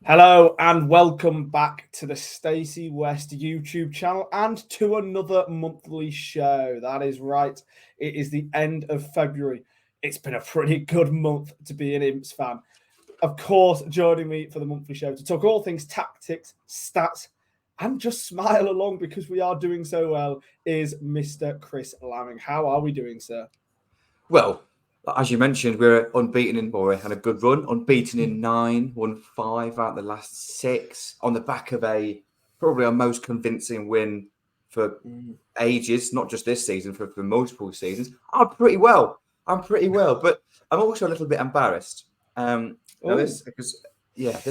Hello and welcome back to the Stacey West YouTube channel and to another monthly show. That is right. It is the end of February. It's been a pretty good month to be an Imps fan. Of course, joining me for the monthly show to talk all things tactics, stats, and just smile along because we are doing so well is Mr. Chris Lamming. How are we doing, sir? Well, as you mentioned, we're unbeaten we had a good run, unbeaten in 9, won 5 out of the last 6 on the back of probably our most convincing win for ages, not just this season, for multiple seasons. I'm pretty well, but I'm also a little bit embarrassed. This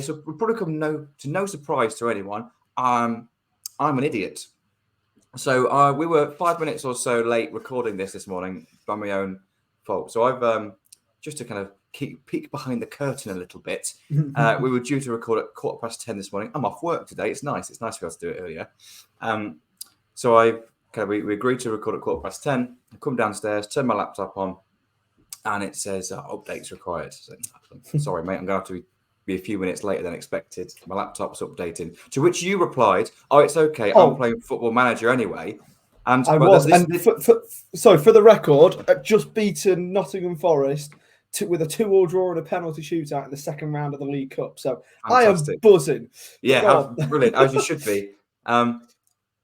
will probably come to no surprise to anyone. I'm an idiot. So we were 5 minutes or so late recording this morning by my own fault. So I've just to kind of peek behind the curtain a little bit. We were due to record at 10:15 this morning. I'm off work today. It's nice. It's nice to be able to do it earlier. So we agreed to record at 10:15. I come downstairs, turn my laptop on, and it says updates required. So, sorry, mate. I'm going to have to be a few minutes later than expected. My laptop's updating. To which you replied, "Oh, it's okay. I'm playing Football Manager anyway." And I was. And for the record, just beaten Nottingham Forest with a 2-2 draw and a penalty shootout in the second round of the League Cup. So fantastic. I am buzzing. Yeah, brilliant, as you should be.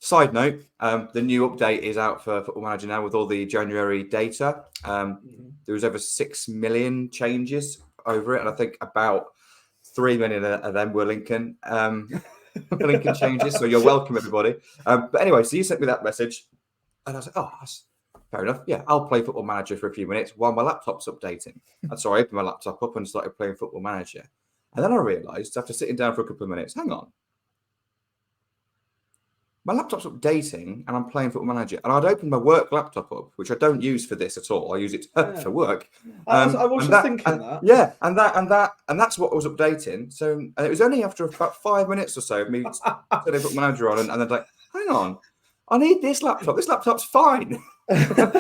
Side note, the new update is out for Football Manager now with all the January data. There was over 6 million changes over it, and I think about 3 million of them were Lincoln. Lincoln changes, so you're welcome, everybody. But anyway, so you sent me that message, and I was like, "Oh, that's fair enough. Yeah, I'll play Football Manager for a few minutes while my laptop's updating." And so I opened my laptop up and started playing Football Manager, and then I realised after sitting down for a couple of minutes, hang on, my laptop's updating, and I'm playing Football Manager, and I'd opened my work laptop up, which I don't use for this at all. I use it for work. I was just thinking that. Yeah, and that's what was updating. So and it was only after about 5 minutes or so of me turning Football Manager on, and they're like, "Hang on, I need this laptop. This laptop's fine."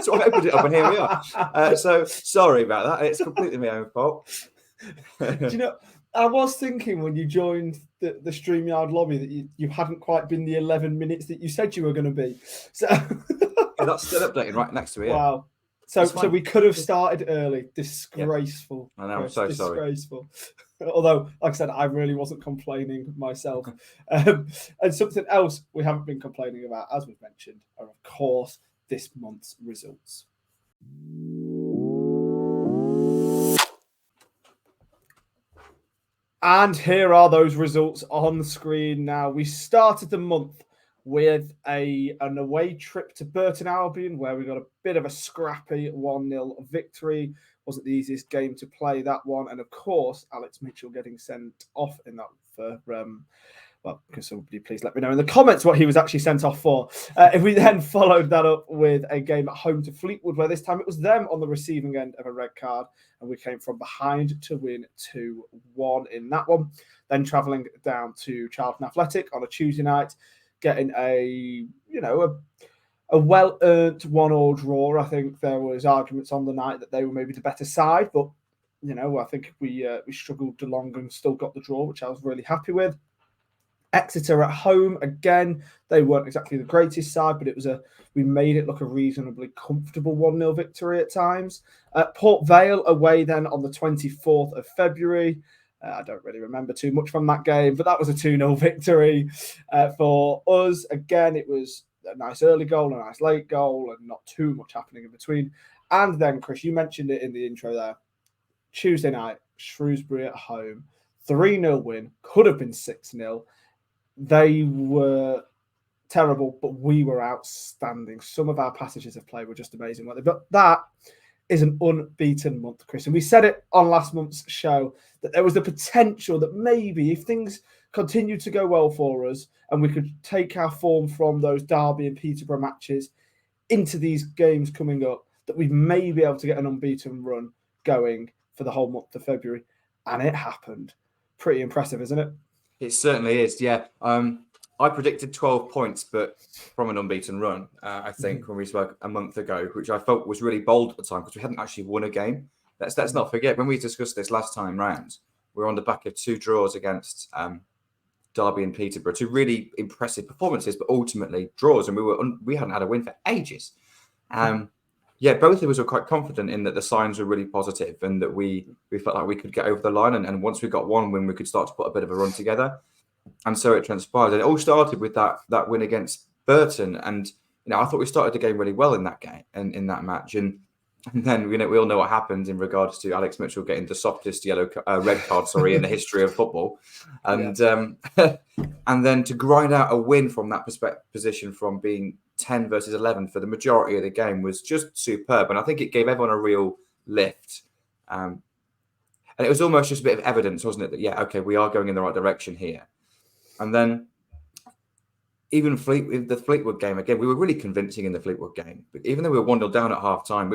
So I opened it up, and here we are. So sorry about that. It's completely my own fault. Do you know? I was thinking when you joined the StreamYard lobby that you hadn't quite been the 11 minutes that you said you were going to be. So yeah, that's still updated right next to it. Wow. So we could have started early. Disgraceful. Yeah. I know. I'm so disgraceful. Sorry. Although, like I said, I really wasn't complaining myself. And something else we haven't been complaining about, as we've mentioned, are of course this month's results. And here are those results on screen now. We started the month with an away trip to Burton Albion, where we got a bit of a scrappy 1-0 victory. Wasn't the easiest game to play, that one. And of course, Alex Mitchell getting sent off in that for well, can somebody please let me know in the comments what he was actually sent off for. If we then followed that up with a game at home to Fleetwood, where this time it was them on the receiving end of a red card, and we came from behind to win 2-1 in that one. Then travelling down to Charlton Athletic on a Tuesday night, getting a well-earned 1-1 draw. I think there was arguments on the night that they were maybe the better side, but I think we struggled along and still got the draw, which I was really happy with. Exeter at home, again, they weren't exactly the greatest side, but we made it look a reasonably comfortable 1-0 victory at times. Port Vale away then on the 24th of February. I don't really remember too much from that game, but that was a 2-0 victory for us. Again, it was a nice early goal, a nice late goal, and not too much happening in between. And then, Chris, you mentioned it in the intro there. Tuesday night, Shrewsbury at home, 3-0 win, could have been 6-0. They were terrible, but we were outstanding. Some of our passages of play were just amazing, weren't they? But that is an unbeaten month, Chris. And we said it on last month's show that there was the potential that maybe if things continued to go well for us and we could take our form from those Derby and Peterborough matches into these games coming up, that we may be able to get an unbeaten run going for the whole month of February, and it happened. Pretty impressive, isn't it? It certainly is, yeah. I predicted 12 points, but from an unbeaten run, I think, when we spoke a month ago, which I felt was really bold at the time because we hadn't actually won a game. Let's not forget, when we discussed this last time round, we were on the back of 2 draws against Derby and Peterborough, 2 really impressive performances, but ultimately draws, and we hadn't had a win for ages. Yeah, both of us were quite confident in that the signs were really positive and that we felt like we could get over the line. And once we got one win, we could start to put a bit of a run together. And so it transpired. And it all started with that win against Burton. And, I thought we started the game really well in that game and in that match. And then, we all know what happened in regards to Alex Mitchell getting the softest red card, in the history of football. And and then to grind out a win from that position from being 10 versus 11 for the majority of the game was just superb. And I think it gave everyone a real lift. And it was almost just a bit of evidence, wasn't it? That, yeah, okay, we are going in the right direction here. And then even the Fleetwood game, again, we were really convincing in the Fleetwood game. But even though we were 1-0 down at half time,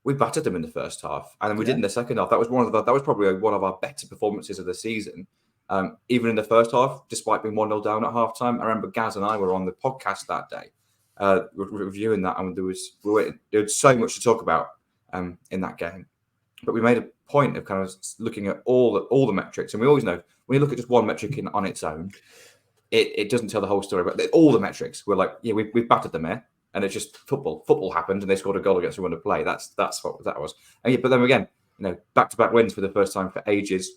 we battered them in the first half. And then we did in the second half. That was probably one of our better performances of the season. Even in the first half, despite being 1-0 down at half time. I remember Gaz and I were on the podcast that day. Reviewing that, and there was so much to talk about in that game, but we made a point of kind of looking at all the metrics, and we always know when you look at just one metric on its own, it doesn't tell the whole story. But all the metrics were like, yeah, we've battered them here, and it's just football happened, and they scored a goal against a run of play. That's what that was. And but then again, back-to-back wins for the first time for ages,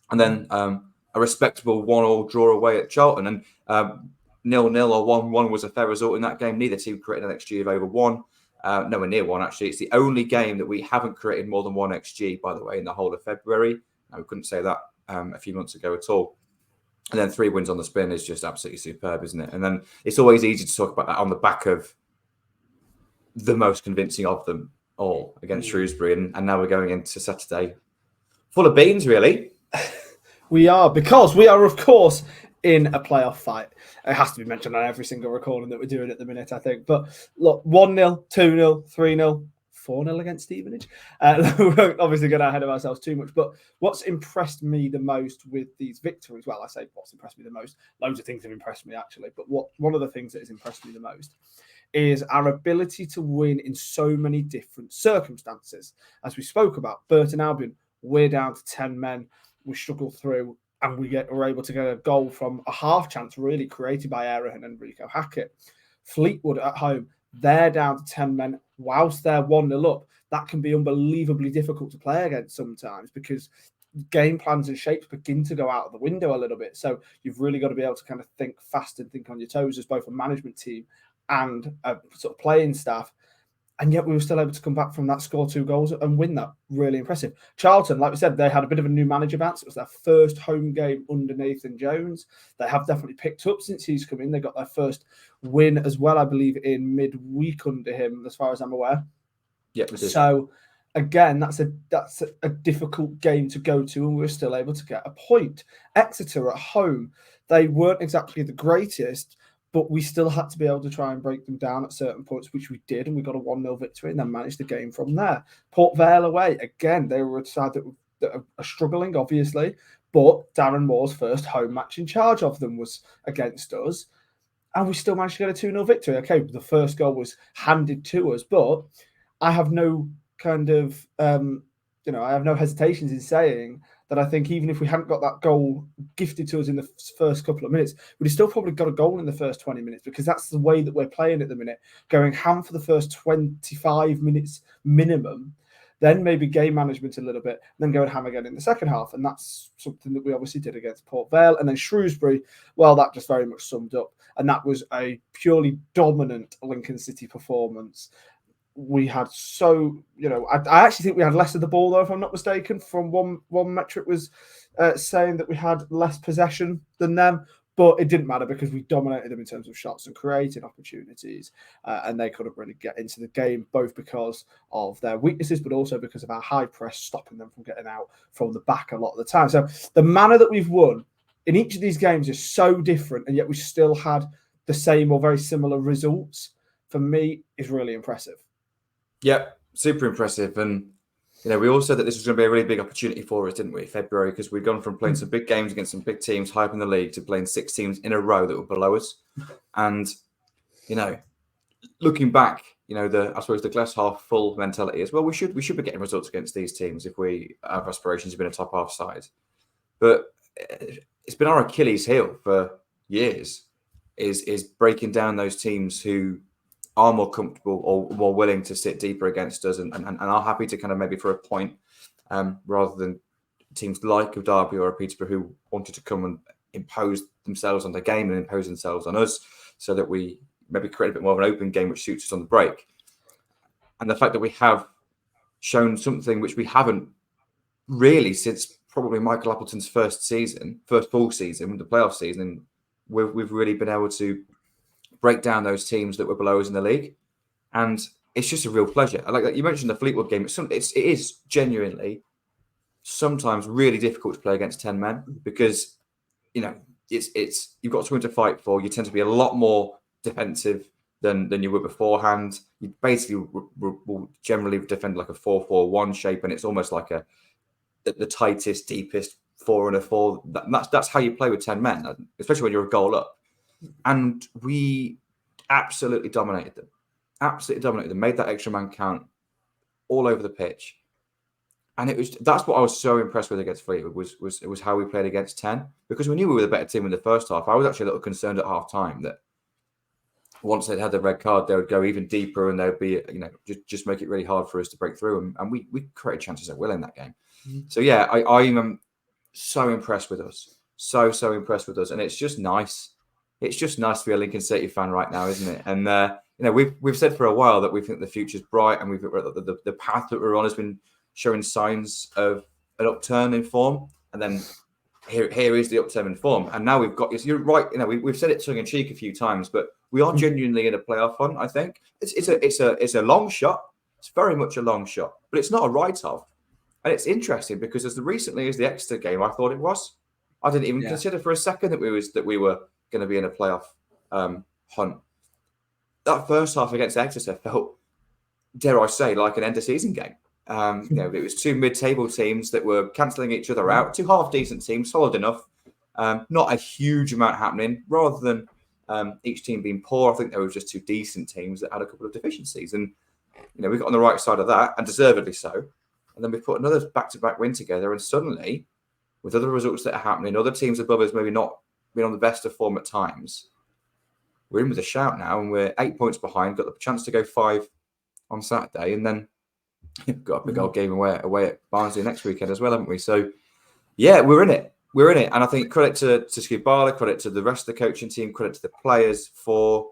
and then a respectable 1-1 draw away at Charlton, and 0-0 or 1-1 was a fair result in that game. Neither team created an XG of over 1. Nowhere near 1, actually. It's the only game that we haven't created more than 1 XG, by the way, in the whole of February. We couldn't say that a few months ago at all. And then 3 wins on the spin is just absolutely superb, isn't it? And then it's always easy to talk about that on the back of the most convincing of them all against Shrewsbury. And now we're going into Saturday full of beans, really. We are, because we are, of course, in a playoff fight. It has to be mentioned on every single recording that we're doing at the minute, I think. But look, 1-0, 2-0, 3-0, 4-0 against Stevenage. We won't obviously get ahead of ourselves too much. But what's impressed me the most with these victories, well, I say what's impressed me the most, loads of things have impressed me, actually. But one of the things that has impressed me the most is our ability to win in so many different circumstances. As we spoke about, Burton Albion, we're down to 10 men. We struggle through, and we're able to get a goal from a half chance really created by Errol and Rico Hackett. Fleetwood at home, they're down to 10 men whilst they're 1-0 up. That can be unbelievably difficult to play against sometimes because game plans and shapes begin to go out of the window a little bit. So you've really got to be able to kind of think fast and think on your toes as both a management team and a sort of playing staff. And yet we were still able to come back from that, score 2 goals and win that. Really impressive. Charlton, like we said, they had a bit of a new manager bounce. It was their first home game under Nathan Jones. They have definitely picked up since he's come in. They got their first win as well, I believe, in midweek under him, as far as I'm aware. Yeah. So, again, that's a difficult game to go to, and we were still able to get a point. Exeter at home, they weren't exactly the greatest, but we still had to be able to try and break them down at certain points, which we did, and we got a 1-0 victory and then managed the game from there. Port Vale away, again, they were a side that are struggling, obviously, but Darren Moore's first home match in charge of them was against us, and we still managed to get a 2-0 victory. Okay, the first goal was handed to us, but I have no kind of, I have no hesitations in saying that I think even if we hadn't got that goal gifted to us in the first couple of minutes, we'd still probably got a goal in the first 20 minutes because that's the way that we're playing at the minute, going ham for the first 25 minutes minimum, then maybe game management a little bit, then going ham again in the second half. And that's something that we obviously did against Port Vale. And then Shrewsbury, well, that just very much summed up. And that was a purely dominant Lincoln City performance. We had I actually think we had less of the ball, though, if I'm not mistaken. From one metric was saying that we had less possession than them, but it didn't matter because we dominated them in terms of shots and created opportunities, and they couldn't really get into the game, both because of their weaknesses, but also because of our high press stopping them from getting out from the back a lot of the time. So the manner that we've won in each of these games is so different, and yet we still had the same or very similar results. For me, is really impressive. Yeah, super impressive. And we all said that this was going to be a really big opportunity for us, didn't we, February? Because we'd gone from playing some big games against some big teams high up in the league to playing 6 teams in a row that were below us. And, looking back, I suppose the glass half full mentality is, well, we should be getting results against these teams if we have aspirations to be a top half side. But it's been our Achilles heel for years, is breaking down those teams who are more comfortable or more willing to sit deeper against us and are happy to kind of maybe for a point, rather than teams like Derby or Peterborough who wanted to come and impose themselves on the game and impose themselves on us, so that we maybe create a bit more of an open game which suits us on the break. And the fact that we have shown something which we haven't really since probably Michael Appleton's first full season, the playoff season, we've really been able to break down those teams that were below us in the league. And it's just a real pleasure. Like that, you mentioned the Fleetwood game. It is genuinely sometimes really difficult to play against 10 men because, it's you've got something to fight for. You tend to be a lot more defensive than you were beforehand. You basically will generally defend like a 4-4-1 shape, and it's almost like the tightest, deepest 4 and a 4. That's how you play with 10 men, especially when you're a goal up. And we absolutely dominated them. Made that extra man count all over the pitch. And that's what I was so impressed with against Fleetwood was how we played against 10, because we knew we were the better team in the first half. I was actually a little concerned at half time that once they'd had the red card, they would go even deeper and they'd be, just make it really hard for us to break through. And we created chances at will in that game. Mm-hmm. So yeah, I am so impressed with us. So impressed with us. And it's just nice. It's just nice to be a Lincoln City fan right now, isn't it? And we've said for a while that we think the future's bright, and the path that we're on has been showing signs of an upturn in form. And then here is the upturn in form. And now we've got, you're right, we've said it tongue in cheek a few times, but we are genuinely in a playoff hunt, I think. It's a long shot. It's very much a long shot, but it's not a write-off. And it's interesting because as recently as the Exeter game, I thought it was. I didn't even consider for a second that we were going to be in a playoff hunt. That first half against Exeter felt, dare I say, like an end-of-season game. It was 2 mid-table teams that were cancelling each other out. 2 half-decent teams, solid enough. Not a huge amount happening. Rather than each team being poor, I think there was just 2 decent teams that had a couple of deficiencies. And we got on the right side of that, and deservedly so. And then we put another back-to-back win together, and suddenly, with other results that are happening, other teams above us maybe not being on the best of form at times, we're in with a shout now, and we're 8 points behind. Got the chance to go 5 on Saturday, and then got a big old game away at Barnsley next weekend as well, haven't we? So, yeah, we're in it. And I think credit to Skubala, credit to the rest of the coaching team, credit to the players for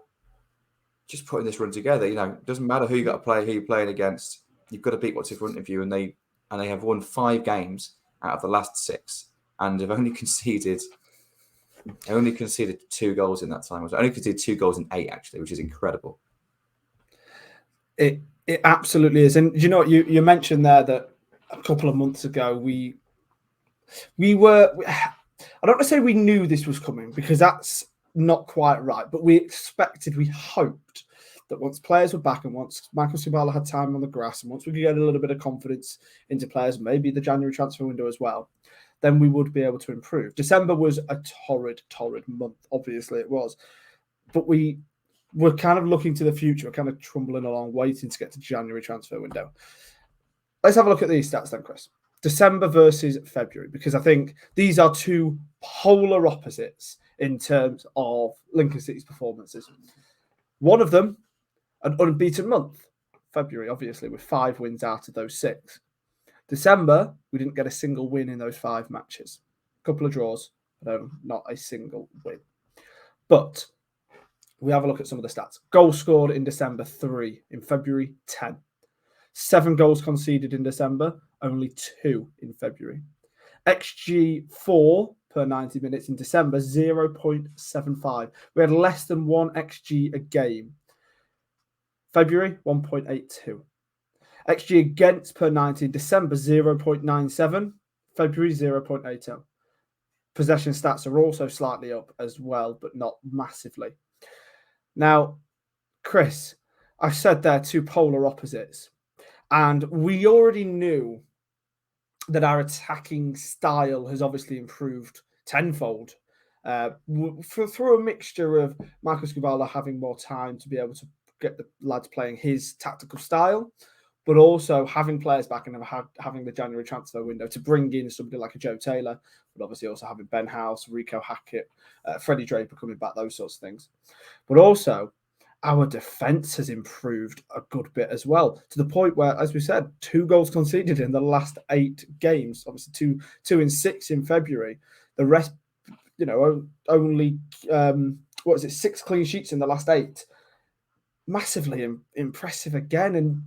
just putting this run together. It doesn't matter who you got to play, who you're playing against. You've got to beat what's in front of you, and they have won 5 games out of the last 6, and have only conceded 2 goals in that time. Only conceded 2 goals in 8, actually, which is incredible. It absolutely is. And you mentioned there that a couple of months ago we were, I don't want to say we knew this was coming, because that's not quite right, but we hoped that once players were back and once Michael Skubala had time on the grass and once we could get a little bit of confidence into players, maybe the January transfer window as well, then we would be able to improve. December was a torrid month. Obviously it was, but we're kind of looking to the future. We're kind of trumbling along, waiting to get to January transfer window. Let's have a look at these stats then, Chris. December versus February, because I think these are 2 polar opposites in terms of Lincoln City's performances. One of them, an unbeaten month. February, obviously, with 5 wins out of those 6. December, we didn't get a single win in those 5 matches. A couple of draws, but not a single win. But we have a look at some of the stats. Goals scored in December, 3. In February, 10. 7 goals conceded in December, only 2 in February. XG 4 per 90 minutes in December, 0.75. We had less than 1 XG a game. February, 1.82. XG against per 90 in December, 0.97. February, 0.80. Possession stats are also slightly up as well, but not massively. Now, Chris, I said there 2 polar opposites. And we already knew that our attacking style has obviously improved tenfold through a mixture of Marcus Gubala having more time to be able to get the lads playing his tactical style, but also having players back and having the January transfer window to bring in somebody like a Joe Taylor, but obviously also having Ben House, Rico Hackett, Freddie Draper coming back, those sorts of things. But also, our defence has improved a good bit as well, to the point where, as we said, 2 goals conceded in the last 8 games. Obviously, two in 6 in February. The rest, only 6 clean sheets in the last 8. Massively impressive again, and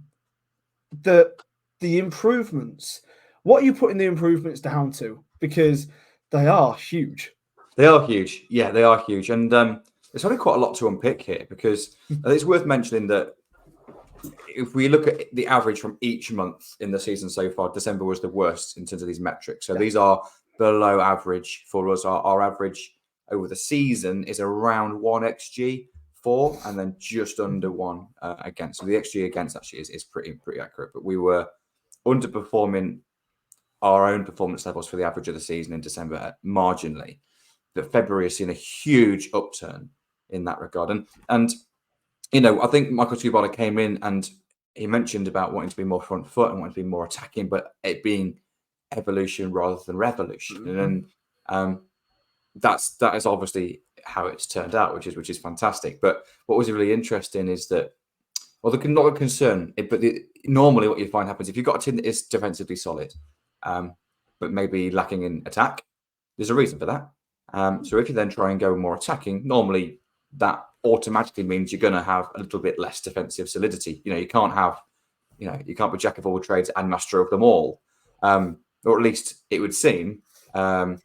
the improvements. What are you putting the improvements down to? Because they are huge. They are huge. Yeah, they are huge, and there's only quite a lot to unpick here, because it's worth mentioning that if we look at the average from each month in the season so far, December was the worst in terms of these metrics. So these are below average for us. Our average over the season is around 1 xG for, and then just under 1 against. So the xG against actually is pretty accurate. But we were underperforming our own performance levels for the average of the season in December marginally. But February has seen a huge upturn in that regard. And I think Michael Skubala came in and he mentioned about wanting to be more front foot and wanting to be more attacking, but it being evolution rather than revolution. Mm-hmm. And that is obviously how it's turned out, which is fantastic. But what was really interesting is that, well, not a concern, but normally what you find happens if you've got a team that is defensively solid, but maybe lacking in attack, there's a reason for that. So if you then try and go more attacking, normally that automatically means you're going to have a little bit less defensive solidity. You can't be jack of all trades and master of them all, or at least it would seem. But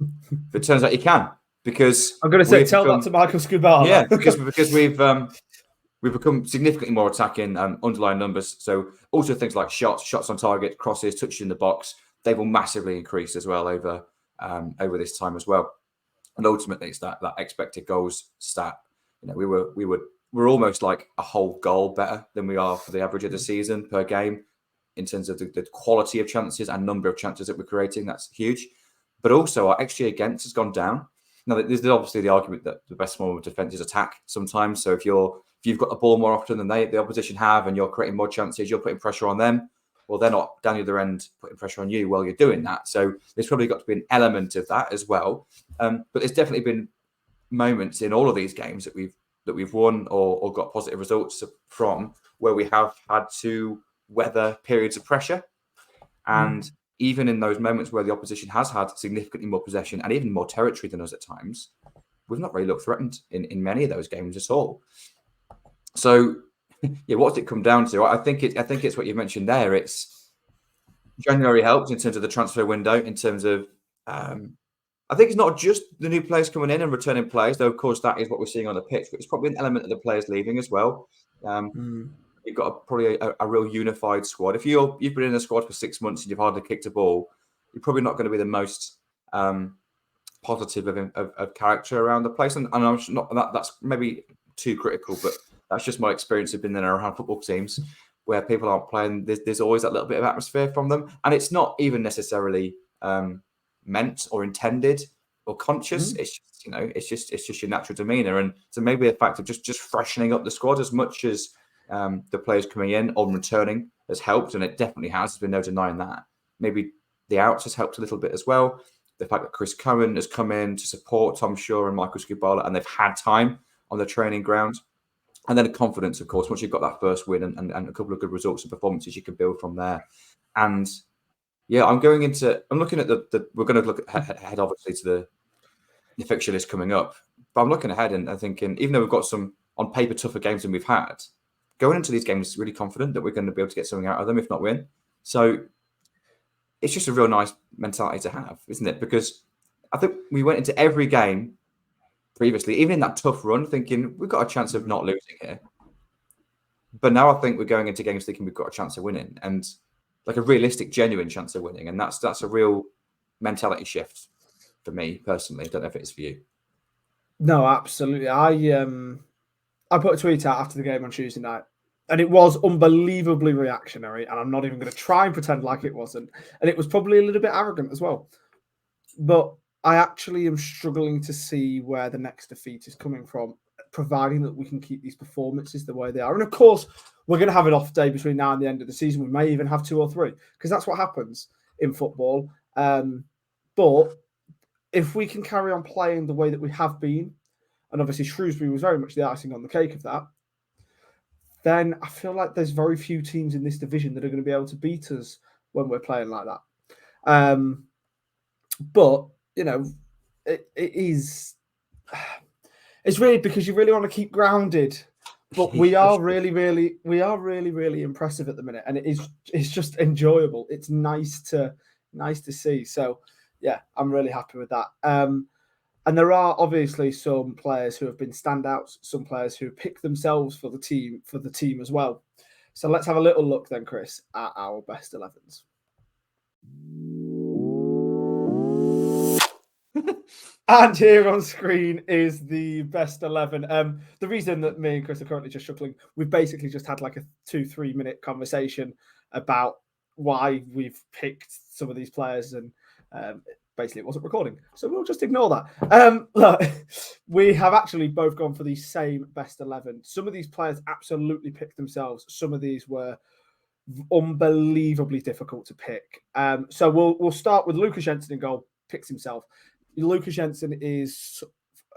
it turns out you can, because I'm going to say tell that to Michael Skubala. Yeah, because we've become significantly more attacking underlying numbers. So also things like shots on target, crosses, touches in the box, they will massively increase as well over this time as well. And ultimately, it's that expected goals stat. We're almost like a whole goal better than we are for the average of the season per game in terms of the quality of chances and number of chances that we're creating. That's huge. But also our XG against has gone down. Now, there's obviously the argument that the best form of defense is attack sometimes. So if you've got the ball more often than the opposition have, and you're creating more chances, you're putting pressure on them. Well, they're not down the other end putting pressure on you while you're doing that. So there's probably got to be an element of that as well. But there's definitely been moments in all of these games that we've won or got positive results from, where we have had to weather periods of pressure. And even in those moments where the opposition has had significantly more possession and even more territory than us at times, we've not really looked threatened in many of those games at all. So, yeah, what's it come down to? I think it's what you mentioned there. It's January helped in terms of the transfer window, in terms of I think it's not just the new players coming in and returning players, though of course that is what we're seeing on the pitch, but it's probably an element of the players leaving as well. You've got probably a real unified squad. If you've been in a squad for 6 months and you've hardly kicked a ball, you're probably not going to be the most positive of character around the place. And I'm not that's maybe too critical, but that's just my experience of being in and around football teams where people aren't playing. There's always that little bit of atmosphere from them, and it's not even necessarily meant or intended or conscious. It's just it's just your natural demeanor, and so maybe a fact of just freshening up the squad as much as the players coming in or returning has helped, and it definitely has. There's been no denying that. Maybe the outs has helped a little bit as well. The fact that Chris Cohen has come in to support Tom Shaw and Michael Skubala, and they've had time on the training ground. And then the confidence, of course, once you've got that first win and a couple of good results and performances, you can build from there. And yeah, I'm looking at we're going to look ahead, obviously, to the fixture list coming up. But I'm looking ahead and thinking, even though we've got some on paper tougher games than we've had, going into these games really confident that we're going to be able to get something out of them, if not win. So it's just a real nice mentality to have, isn't it? Because I think we went into every game previously, even in that tough run, thinking we've got a chance of not losing here. But now I think we're going into games thinking we've got a chance of winning, and like a realistic, genuine chance of winning. And that's a real mentality shift for me personally. I don't know if it is for you. No, absolutely. I put a tweet out after the game on Tuesday night, And it was unbelievably reactionary, and I'm not even going to try and pretend like it wasn't. And it was probably a little bit arrogant as well. But I actually am struggling to see where the next defeat is coming from, providing that we can keep these performances the way they are. And of course, we're going to have an off day between now and the end of the season. We may even have 2 or 3, because that's what happens in football. But if we can carry on playing the way that we have been, and obviously Shrewsbury was very much the icing on the cake of that, then I feel like there's very few teams in this division that are going to be able to beat us when we're playing like that. But, you know, it is... It's really because you really want to keep grounded. But we are really impressive at the minute. And it's just enjoyable. It's nice to see. So, yeah, I'm really happy with that. And there are obviously some players who have been standouts, some players who pick themselves for the team as well. So let's have a little look then, Chris, at our best 11s. And here on screen is the best 11. The reason that me and Chris are currently just chuckling, we've basically just had like a 2-3 minute conversation about why we've picked some of these players, and basically it wasn't recording, so we'll just ignore that. Look, we have actually both gone for the same best 11. Some of these players absolutely picked themselves. Some of these were unbelievably difficult to pick. So we'll start with Lucas Jensen in goal. Picks himself. Lucas Jensen is,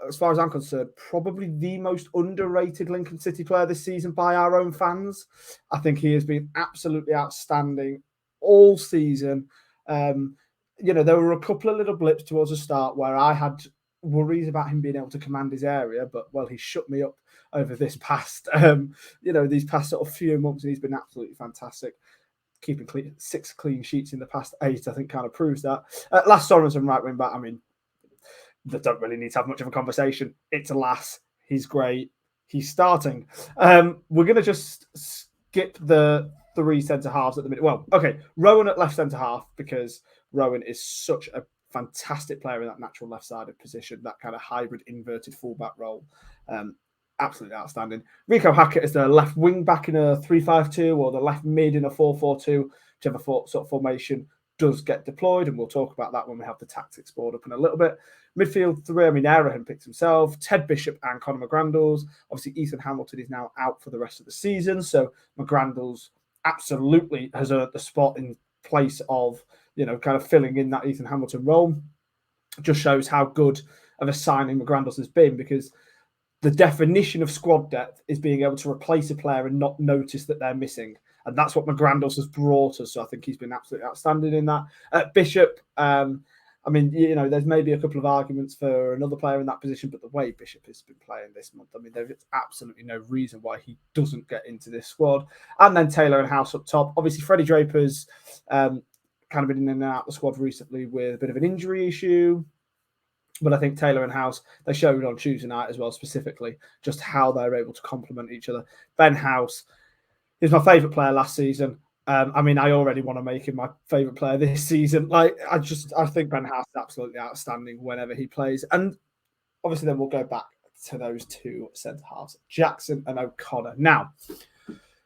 as far as I'm concerned, probably the most underrated Lincoln City player this season by our own fans. I think he has been absolutely outstanding all season. You know, there were a couple of little blips towards the start where I had worries about him being able to command his area, but, well, he shut me up over this past, these past sort of few months, and he's been absolutely fantastic. Keeping 6 clean sheets in the past 8, I think, kind of proves that. Lass Sorensen, right wing back, I mean, they don't really need to have much of a conversation. It's a Lass. He's great. He's starting. We're going to just skip the 3 centre halves at the minute. Well, okay, Rowan at left centre half, because Rowan is such a fantastic player in that natural left-sided position, that kind of hybrid inverted fullback role. Absolutely outstanding. Rico Hackett is the left wing back in a 3-5-2 or the left mid in a 4-4-2, whichever sort of formation does get deployed, and we'll talk about that when we have the tactics board up in a little bit. Midfield 3, I mean, Arahan picks himself, Ted Bishop and Conor McGrandles. Obviously, Ethan Hamilton is now out for the rest of the season, so McGrandles absolutely has earned the spot in place of, kind of filling in that Ethan Hamilton role. Just shows how good of a signing McGrandles has been, because the definition of squad depth is being able to replace a player and not notice that they're missing. And that's what McGrandles has brought us. So I think he's been absolutely outstanding in that. Bishop, I mean, there's maybe a couple of arguments for another player in that position, but the way Bishop has been playing this month, I mean, there's absolutely no reason why he doesn't get into this squad. And then Taylor and House up top. Obviously, Freddie Draper's kind of been in and out of the squad recently with a bit of an injury issue. But I think Taylor and House, they showed on Tuesday night as well, specifically, just how they're able to complement each other. Ben House is my favourite player last season. I mean, I already want to make him my favourite player this season. I think Ben House is absolutely outstanding whenever he plays. And obviously then we'll go back to those 2 centre-halves, Jackson and O'Connor. Now,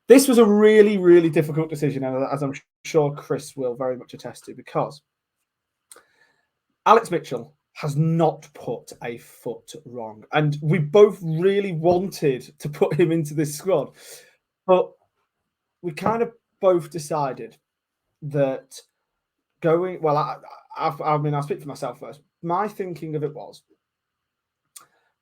this was a really, really difficult decision, as I'm sure Chris will very much attest to, because Alex Mitchell has not put a foot wrong. And we both really wanted to put him into this squad. But we kind of both decided that going... Well, I'll speak for myself first. My thinking of it was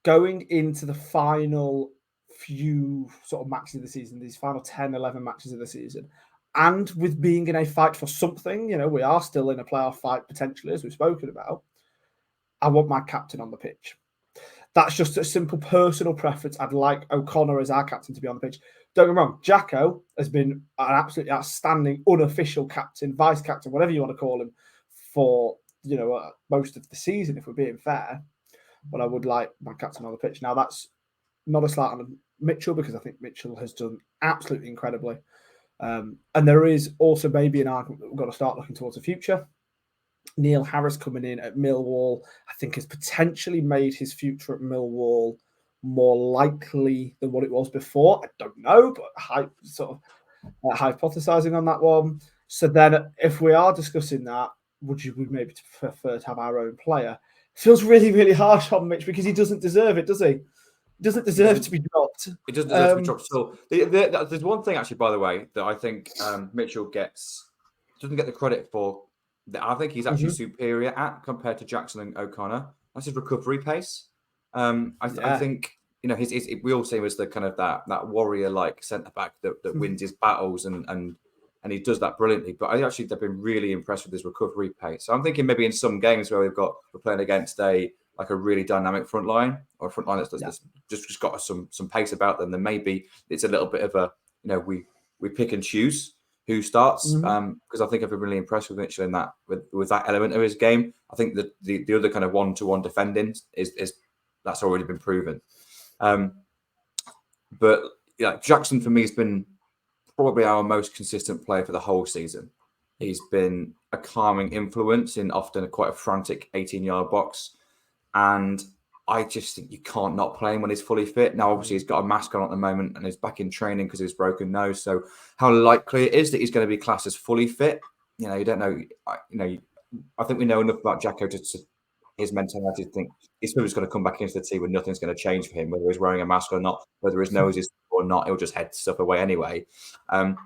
going into the final few sort of matches of the season, these final 10, 11 matches of the season, and with being in a fight for something, we are still in a playoff fight potentially, as we've spoken about, I want my captain on the pitch. That's just a simple personal preference. I'd like O'Connor as our captain to be on the pitch. Don't get me wrong, Jacko has been an absolutely outstanding unofficial captain, vice captain, whatever you want to call him, for most of the season, if we're being fair. But I would like my captain on the pitch. Now, that's not a slight on Mitchell, because I think Mitchell has done absolutely incredibly. And there is also maybe an argument that we've got to start looking towards the future. Neil Harris coming in at Millwall, I think, has potentially made his future at Millwall more likely than what it was before. I don't know, but hypothesizing on that one. So then, if we are discussing that, would maybe prefer to have our own player? It feels really, really harsh on Mitch because he doesn't deserve it, does he? He doesn't deserve to be dropped. It doesn't deserve to be dropped at all. There's one thing, actually, by the way, that I think Mitchell doesn't get the credit for. That I think he's actually superior at compared to Jackson and O'Connor. That's his recovery pace. I think we all see him as the kind of that warrior-like centre back that wins his battles and he does that brilliantly. But they've been really impressed with his recovery pace. So I'm thinking maybe in some games where we're playing against a really dynamic front line or a front line that's just got some pace about them, then maybe it's a little bit of a we pick and choose who starts, because I think I've been really impressed with Mitchell in that with that element of his game. I think that the other kind of 1-to-1 defending is that's already been proven. But Jackson for me has been probably our most consistent player for the whole season. He's been a calming influence in often quite a frantic 18-yard box, and I just think you can't not play him when he's fully fit. Now, obviously, he's got a mask on at the moment and he's back in training because of his broken nose. So how likely it is that he's going to be classed as fully fit, you don't know. I think we know enough about Jacko to his mentality to think he's probably going to come back into the team and nothing's going to change for him, whether he's wearing a mask or not, whether his nose is or not, he'll just head stuff away anyway. But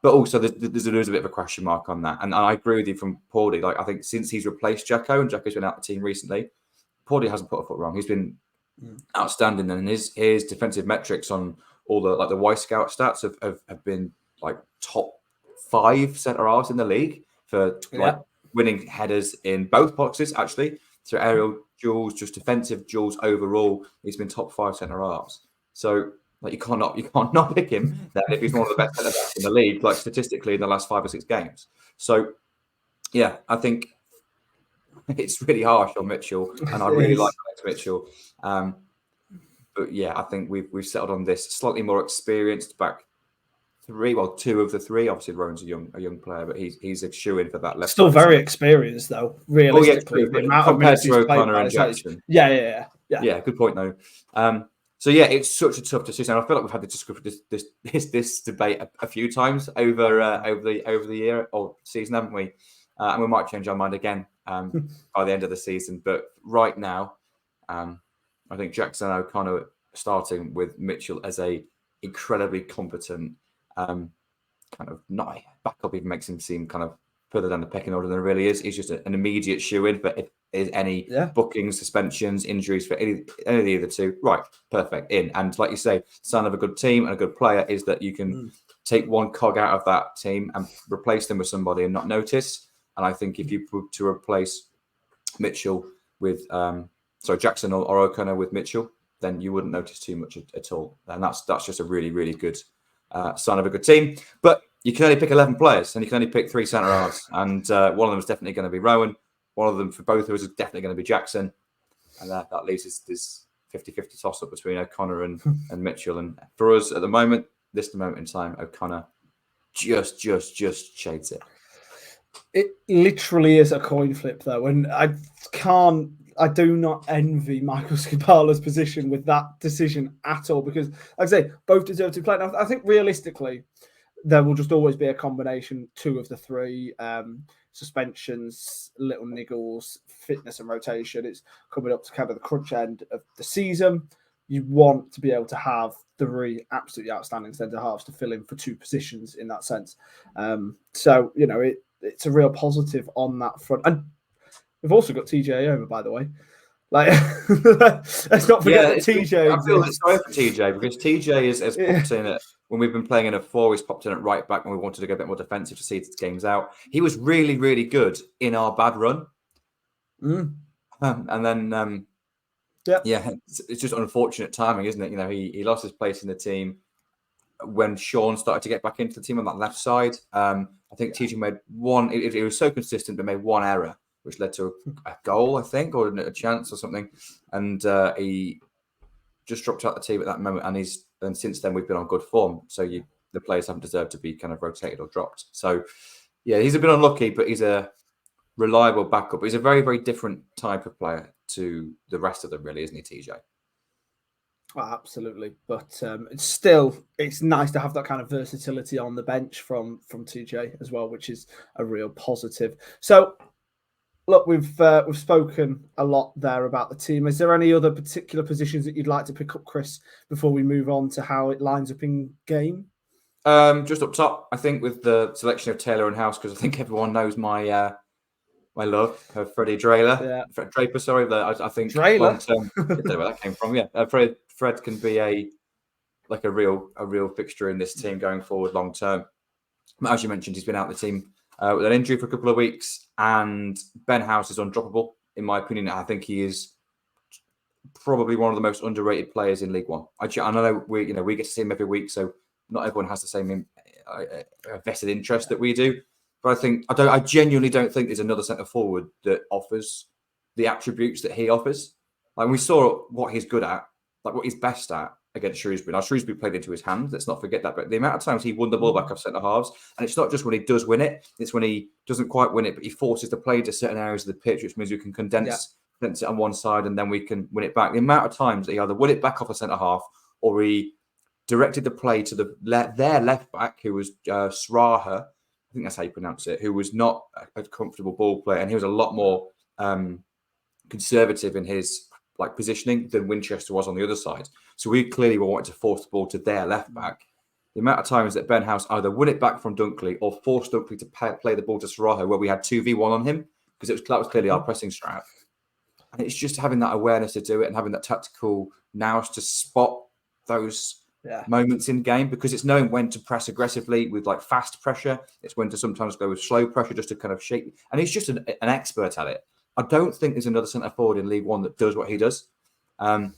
also, there's a bit of a question mark on that. And I agree with you from Paulie. I think since he's replaced Jacko and Jacko's been out of the team recently, Paulie hasn't put a foot wrong. He's been outstanding, and his defensive metrics on all the Y Scout stats have been top 5 centre halves in the league for winning headers in both boxes. Actually, so aerial duels, just defensive duels overall, he's been top 5 centre halves. So you can't not pick him then if he's one of the best centre backs in the league, statistically in the last 5 or 6 games. So yeah, I think it's really harsh on Mitchell, and I really like Alex Mitchell. But yeah, I think we've settled on this slightly more experienced back 3. Well, 2 of the 3. Obviously, Rowan's a young player, but he's a shoe-in for that left. Still very experienced, though. Realistically, compared to O'Connor and Jackson. Yeah. Good point, though. So yeah, it's such a tough decision. I feel like we've had this debate a few times over the year or season, haven't we? And we might change our mind again by the end of the season. But right now, I think Jackson and O'Connor starting with Mitchell as a incredibly competent kind of not backup, even makes him seem kind of further down the pecking order than it really is. He's just an immediate shoe-in. But if there's any bookings, suspensions, injuries for any of the other 2, right, perfect, in. And like you say, sign of a good team and a good player is that you can take one cog out of that team and replace them with somebody and not notice. And I think if you put to replace Mitchell with Jackson or O'Connor with Mitchell, then you wouldn't notice too much at all. And that's just a really, really good sign of a good team. But you can only pick 11 players and you can only pick 3 centre halves. And one of them is definitely going to be Rowan. One of them for both of us is definitely going to be Jackson. And that leaves this 50-50 toss-up between O'Connor and Mitchell. And for us at the moment, this moment in time, O'Connor just shades it. It literally is a coin flip, though, and I do not envy Michael Skibala's position with that decision at all, because, like I say, both deserve to play. Now, I think realistically, there will just always be a combination, 2 of the 3 suspensions, little niggles, fitness and rotation. It's coming up to kind of the crunch end of the season. You want to be able to have 3 absolutely outstanding centre halves to fill in for 2 positions in that sense. So, it's a real positive on that front. And we've also got TJ over, by the way. Let's not forget that TJ. I feel sorry for TJ because TJ has popped in at, when we've been playing in a 4, he's popped in at right back when we wanted to go a bit more defensive to see the games out. He was really, really good in our bad run. And then, it's just unfortunate timing, isn't it? He lost his place in the team when Sean started to get back into the team on that left side. I think TJ made one, it was so consistent, but made one error, which led to a goal, I think, or a chance or something. And he just dropped out the team at that moment. And since then, we've been on good form. So the players haven't deserved to be kind of rotated or dropped. So, yeah, he's a bit unlucky, but he's a reliable backup. He's a very, very different type of player to the rest of them, really, isn't he, TJ? Absolutely, but it's nice to have that kind of versatility on the bench from TJ as well, which is a real positive. So, look, we've spoken a lot there about the team. Is there any other particular positions that you'd like to pick up, Chris, before we move on to how it lines up in game? Just up top, I think with the selection of Taylor and House, because I think everyone knows my my love of Freddie Draper. Sorry, I think long term. I don't know where that came from. Yeah, Fred can be a real fixture in this team going forward long term. As you mentioned, he's been out of the team with an injury for a couple of weeks, and Ben House is undroppable in my opinion. I think he is probably one of the most underrated players in League One. I know we get to see him every week, so not everyone has the same vested interest that we do. But I genuinely don't think there's another centre forward that offers the attributes that he offers. Like we saw what he's good at, like what he's best at against Shrewsbury. Now Shrewsbury played into his hands. Let's not forget that. But the amount of times he won the ball back off centre halves, and it's not just when he does win it; it's when he doesn't quite win it, but he forces the play into certain areas of the pitch, which means we can condense it on one side and then we can win it back. The amount of times that he either won it back off a centre half or he directed the play to their left back, who was Sraha. I think that's how you pronounce it, who was not a comfortable ball player, and he was a lot more conservative in his positioning than Winchester was on the other side. So we clearly were wanting to force the ball to their left back. The amount of times that Ben House either won it back from Dunkley or forced Dunkley to play the ball to Sraha, where we had 2v1 on him, because that was clearly our pressing strat. And it's just having that awareness to do it and having that tactical nous to spot those moments in game, because it's knowing when to press aggressively with fast pressure. It's when to sometimes go with slow pressure just to kind of shake. And he's just an expert at it. I don't think there's another centre forward in League One that does what he does. And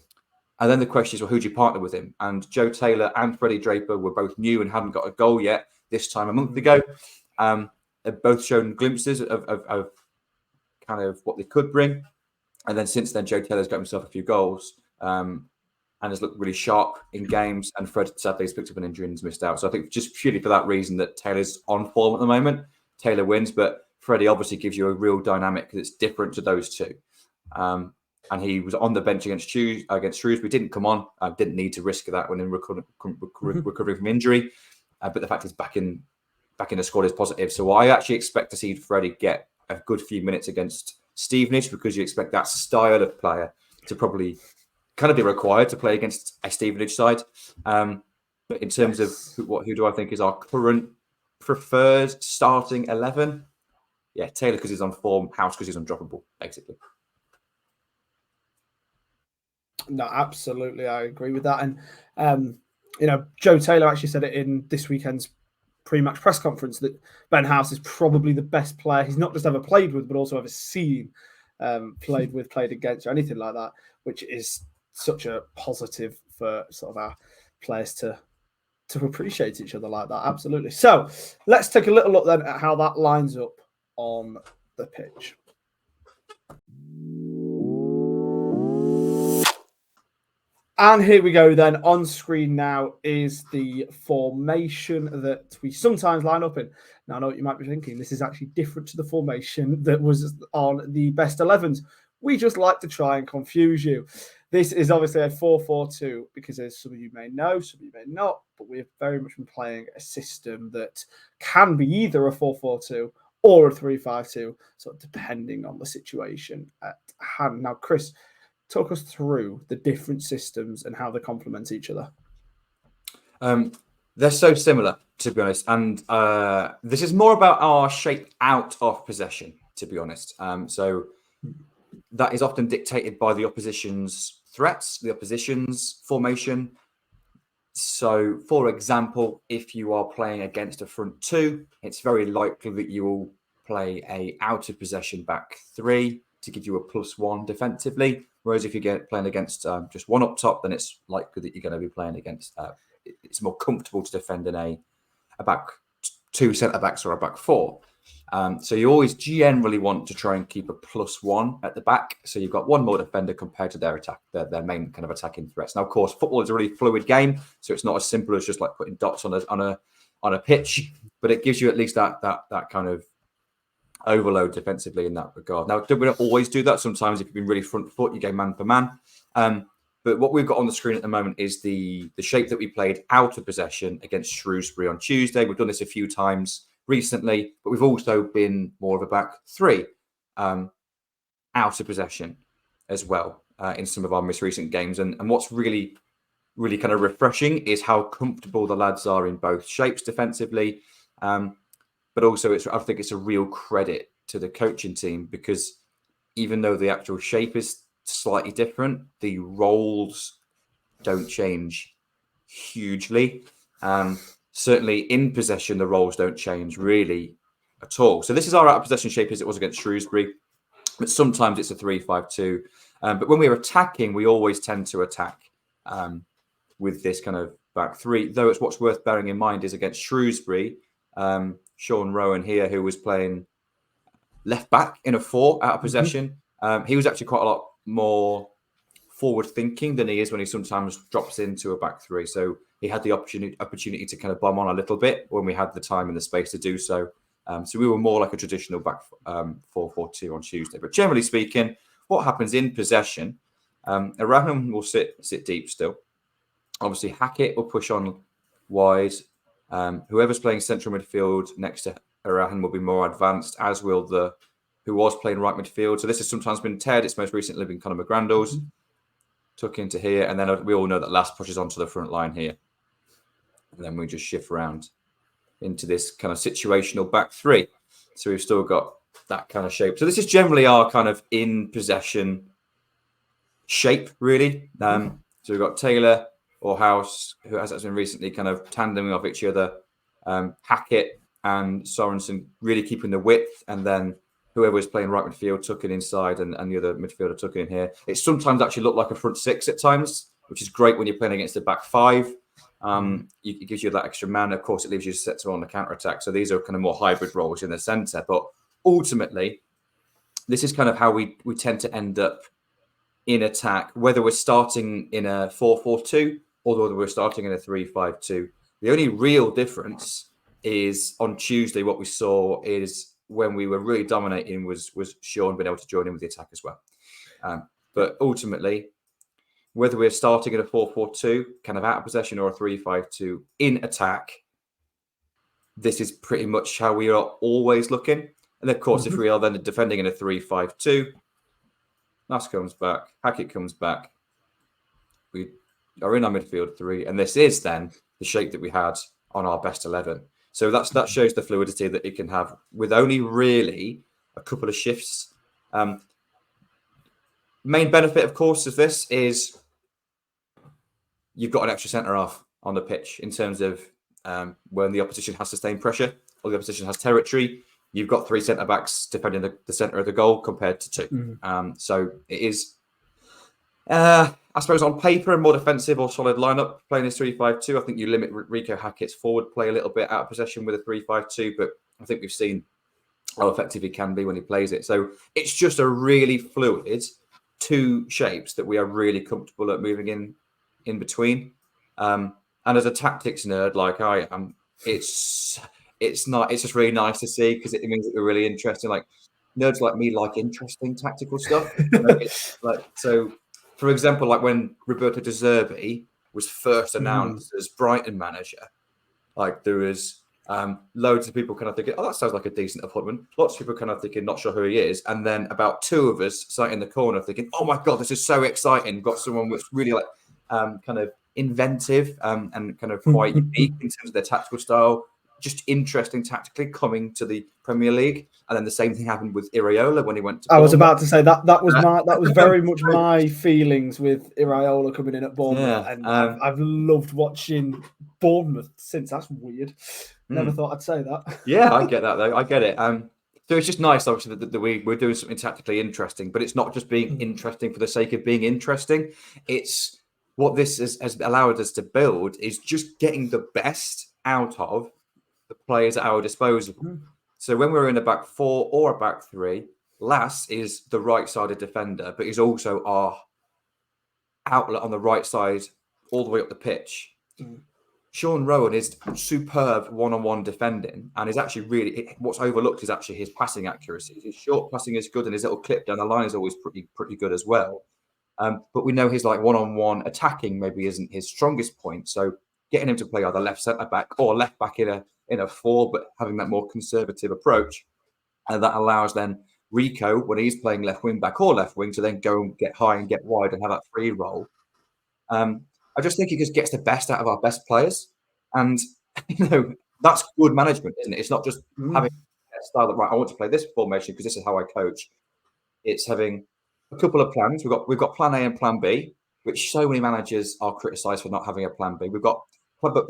then the question is, well, who do you partner with him? And Joe Taylor and Freddie Draper were both new and hadn't got a goal yet this time a month ago. They've both shown glimpses of kind of what they could bring. And then since then, Joe Taylor's got himself a few goals and has looked really sharp in games. And Fred sadly has picked up an injury and has missed out. So I think just purely for that reason that Taylor's on form at the moment, Taylor wins. But Freddie obviously gives you a real dynamic because it's different to those two. And he was on the bench against Shrewsbury. Didn't come on. Didn't need to risk that when in recovering from injury. But the fact he's back in the squad is positive. So I actually expect to see Freddie get a good few minutes against Stevenage, because you expect that style of player to probably kind of be required to play against a Stevenage side. But in terms of who do I think is our current preferred starting 11? Yeah, Taylor because he's on form, House because he's undroppable, basically. No, absolutely, I agree with that. And Joe Taylor actually said it in this weekend's pre-match press conference that Ben House is probably the best player he's not just ever played with, but also ever seen played against, or anything like that, which is such a positive for sort of our players to appreciate each other like that. Absolutely. So let's take a little look then at how that lines up on the pitch. And here we go then. On screen now is the formation that we sometimes line up in. Now, I know what you might be thinking. This is actually different to the formation that was on the best 11s. We just like to try and confuse you. This is obviously a 4-4-2 because, as some of you may know, some of you may not, but we've very much been playing a system that can be either a 4-4-2 or a 3-5-2, so depending on the situation at hand. Now, Chris, talk us through the different systems and how they complement each other. They're so similar, to be honest. And this is more about our shape out of possession, to be honest. So that is often dictated by the opposition's threats, the opposition's formation. So, for example, if you are playing against a front two, it's very likely that you will play a out of possession back three to give you a +1 defensively. Whereas if you're playing against just one up top, then it's likely that you're going to be playing against. It's more comfortable to defend in a back two centre backs or a back four. So you always generally want to try and keep a +1 at the back. So you've got one more defender compared to their attack, their main kind of attacking threats. Now, of course, football is a really fluid game, so it's not as simple as just like putting dots on a pitch, but it gives you at least that kind of overload defensively in that regard. Now, we don't always do that. Sometimes if you've been really front foot, you go man for man. But But what we've got on the screen at the moment is the shape that we played out of possession against Shrewsbury on Tuesday. We've done this a few times recently, but we've also been more of a back three out of possession as well in some of our most recent games. And what's really kind of refreshing is how comfortable the lads are in both shapes defensively. But also, I think it's a real credit to the coaching team, because even though the actual shape is slightly different, the roles don't change hugely. Certainly in possession, the roles don't change really at all. So this is our out of possession shape as it was against Shrewsbury, but sometimes it's a 3-5-2. But when we're attacking, we always tend to attack with this kind of back three. Though it's what's worth bearing in mind is against Shrewsbury, Sean Rowan here, who was playing left back in a 4 out of possession, he was actually quite a lot more forward thinking than he is when he sometimes drops into a back three. So he had the opportunity to kind of bomb on a little bit when we had the time and the space to do so. So we were more like a traditional back 4-4-2 on Tuesday. But generally speaking, what happens in possession, Arahan will sit deep still. Obviously, Hackett will push on wide. Whoever's playing central midfield next to Arahan will be more advanced, as will who was playing right midfield. So this has sometimes been Ted. It's most recently been Conor McGrandles. Tuck into here. And then we all know that Lass pushes onto the front line here. And then we just shift around into this kind of situational back three. So we've still got that kind of shape. So this is generally our kind of in possession shape, really. So we've got Taylor or House, who has been recently kind of tandeming off each other. Hackett and Sorensen really keeping the width, and then whoever is playing right midfield tucking inside, and the other midfielder tucking in here. It sometimes actually looked like a front six at times, which is great when you're playing against the back five. It gives you that extra man. Of course, it leaves you set to on the counter attack. So these are kind of more hybrid roles in the centre. But ultimately, this is kind of how we tend to end up in attack, whether we're starting in a 4-4-2 or whether we're starting in a 3-5-2. The only real difference is on Tuesday, what we saw is when we were really dominating was Sean being able to join in with the attack as well. But ultimately, whether we're starting in a 4-4-2, kind of out of possession, or a 3-5-2 in attack, this is pretty much how we are always looking. And of course, if we are then defending in a 3-5-2, Nass comes back, Hackett comes back, we are in our midfield three, and this is then the shape that we had on our best 11. So that shows the fluidity that it can have with only really a couple of shifts. Main benefit, of course, of this is you've got an extra centre half on the pitch in terms of when the opposition has sustained pressure or the opposition has territory. You've got 3 centre backs defending the centre of the goal compared to 2. So it is, I suppose, on paper, a more defensive or solid lineup playing this 3-5-2. I think you limit Rico Hackett's forward play a little bit out of possession with a 3-5-2, but I think we've seen how effective he can be when he plays it. So it's just a really fluid 2 shapes that we are really comfortable at moving in between. And as a tactics nerd like I am, it's just really nice to see, because it means that we're really interesting. Like, nerds like me like interesting tactical stuff. So, for example, like when Roberto De Zerbi was first announced as Brighton manager, like there was loads of people kind of thinking, oh, that sounds like a decent appointment. Lots of people kind of thinking, not sure who he is. And then about 2 of us sat in the corner thinking, oh my God, this is so exciting. Got someone that's really like kind of inventive and kind of quite unique in terms of their tactical style. Just interesting tactically coming to the Premier League. And then the same thing happened with Iraola when he went to Bournemouth. I was about to say that was very much my feelings with Iraola coming in at Bournemouth. Yeah, and I've loved watching Bournemouth since. That's weird. Never thought I'd say that. Yeah, I get that though. I get it. So it's just nice, obviously, that we're doing something tactically interesting, but it's not just being interesting for the sake of being interesting. It's what this has allowed us to build is just getting the best out of the players at our disposal. So when we're in a back 4 or a back 3, Lass is the right-sided defender, but he's also our outlet on the right side all the way up the pitch. Sean Rowan is superb one-on-one defending, and is actually really what's overlooked is actually his passing accuracy. His short passing is good, and his little clip down the line is always pretty good as well. But we know his like one-on-one attacking maybe isn't his strongest point. So getting him to play either left centre back or left back in a four, but having that more conservative approach, and that allows then Rico, when he's playing left wing back or left wing, to then go and get high and get wide and have that free role. I just think it just gets the best out of our best players, and that's good management, isn't it? It's not just having a style that right, I want to play this formation because this is how I coach. It's having a couple of plans. We've got plan A and plan B, which so many managers are criticised for not having a plan B. But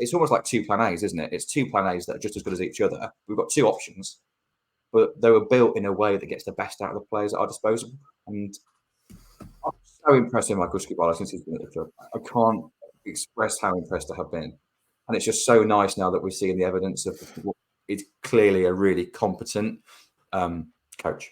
it's almost like two plan A's, isn't it? It's two plan A's that are just as good as each other. We've got two options, but they were built in a way that gets the best out of the players at our disposal. And I'm so impressed with Michael Skibala since he's been at the club. I can't express how impressed I have been. And it's just so nice now that we're seeing the evidence of it's clearly a really competent coach.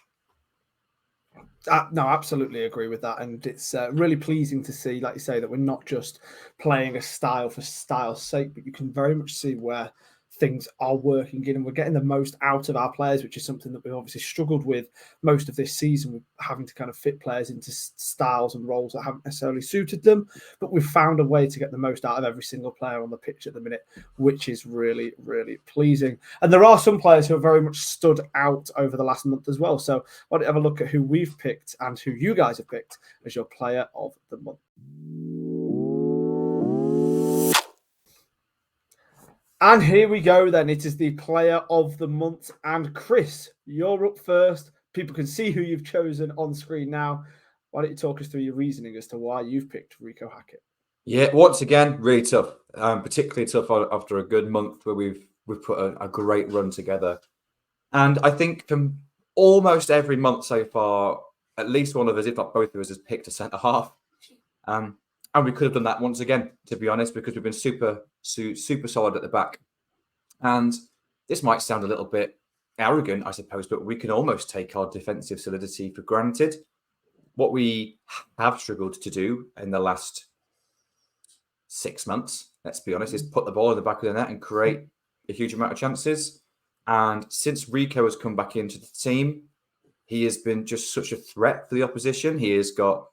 No, absolutely agree with that. And it's really pleasing to see, like you say, that we're not just playing a style for style's sake, but you can very much see where things are working in and we're getting the most out of our players, which is something that we've obviously struggled with most of this season, with having to kind of fit players into styles and roles that haven't necessarily suited them. But we've found a way to get the most out of every single player on the pitch at the minute, which is really, really pleasing. And there are some players who have very much stood out over the last month as well. So why don't you have a look at who we've picked and who you guys have picked as your player of the month. And here we go then. It is the player of the month. And Chris, you're up first. People can see who you've chosen on screen now. Why don't you talk us through your reasoning as to why you've picked Rico Hackett? Yeah, once again, really tough. Particularly tough after a good month where we've put a great run together. And I think from almost every month so far, at least one of us, if not both of us, has picked a centre half. And we could have done that once again, to be honest, because we've been super solid at the back. And this might sound a little bit arrogant, I suppose, but we can almost take our defensive solidity for granted. What we have struggled to do in the last 6 months, let's be honest, is put the ball in the back of the net and create a huge amount of chances. And since Rico has come back into the team, he has been just such a threat for the opposition. He has got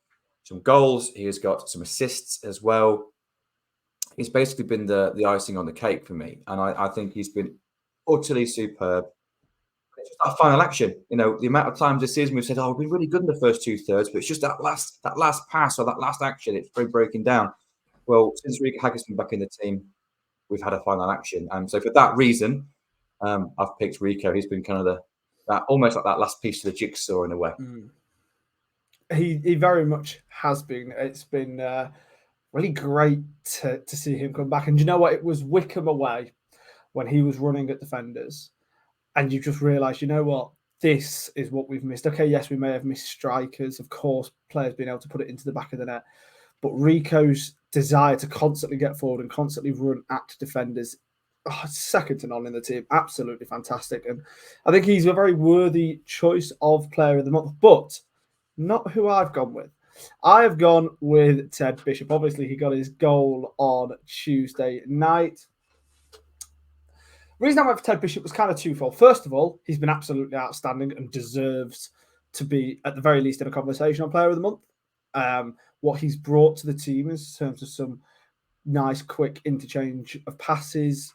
some goals. He has got some assists as well. He's basically been the icing on the cake for me. And I think he's been utterly superb. It's just that final action. The amount of times this season we've said, we've been really good in the first 2/3, but it's just that last pass or that last action, it's very breaking down. Well, since Rico Hackett's been back in the team, we've had a final action. And so for that reason, I've picked Rico. He's been kind of almost like that last piece of the jigsaw in a way. He very much has been. It's been really great to see him come back. And you know what? It was Wickham away when he was running at defenders. And you just realise, you know what? This is what we've missed. Okay, yes, we may have missed strikers. Of course, players being able to put it into the back of the net. But Rico's desire to constantly get forward and constantly run at defenders, second to none in the team. Absolutely fantastic. And I think he's a very worthy choice of player of the month. But not who I've gone with. I have gone with Ted Bishop. Obviously, he got his goal on Tuesday night. The reason I went for Ted Bishop was kind of twofold. First of all, he's been absolutely outstanding and deserves to be, at the very least, in a conversation on player of the month. What he's brought to the team in terms of some nice, quick interchange of passes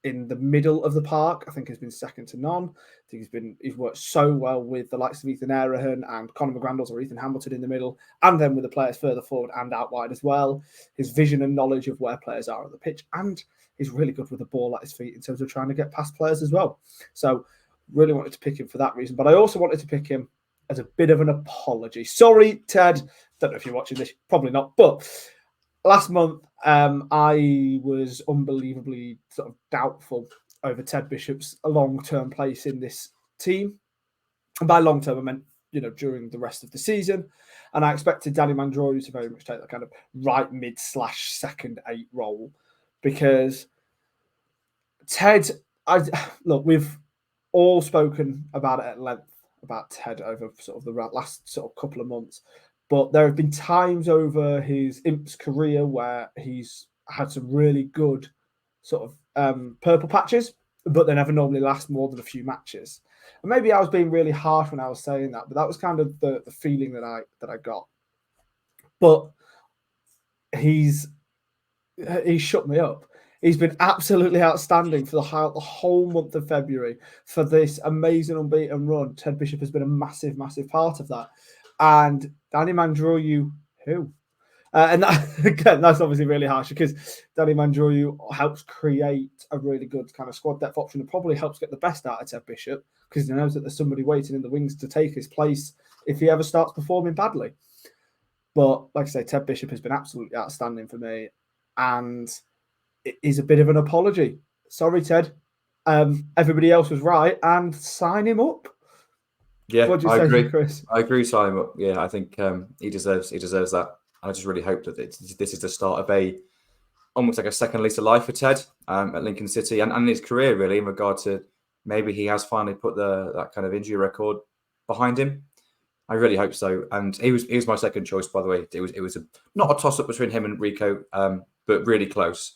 in the middle of the park, I think has been second to none. I think he's worked so well with the likes of Ethan Erahan and Conor McGrandles or Ethan Hamilton in the middle, and then with the players further forward and out wide as well. His vision and knowledge of where players are on the pitch, and he's really good with the ball at his feet in terms of trying to get past players as well. So really wanted to pick him for that reason, but I also wanted to pick him as a bit of an apology. Sorry, Ted. Don't know if you're watching this, probably not, but last month, I was unbelievably sort of doubtful over Ted Bishop's long-term place in this team. And by long-term, I meant, during the rest of the season. And I expected Danny Mandroiu to very much take that kind of right mid/second 8 role. Because Ted, look, we've all spoken about it at length, about Ted over sort of the last sort of couple of months. But there have been times over his Imps career where he's had some really good sort of purple patches, but they never normally last more than a few matches. And maybe I was being really harsh when I was saying that, but that was kind of the feeling that I got. but he's shut me up. He's been absolutely outstanding for the whole month of February for this amazing unbeaten run. Ted Bishop has been a massive, massive part of that. And Danny Mandroyu, who? And that, again, that's obviously really harsh because Danny Mandroyu helps create a really good kind of squad depth option and probably helps get the best out of Ted Bishop because he knows that there's somebody waiting in the wings to take his place if he ever starts performing badly. But like I say, Ted Bishop has been absolutely outstanding for me. And it is a bit of an apology. Sorry, Ted. Everybody else was right, and sign him up. Yeah, what do you I say, agree. Chris? I agree. Sign him up. Yeah, I think he deserves that. I just really hope that this is the start of almost like a second lease of life for Ted at Lincoln City and his career, really, in regard to maybe he has finally put that kind of injury record behind him. I really hope so. And he was my second choice, by the way. It was not a toss up between him and Rico, but really close.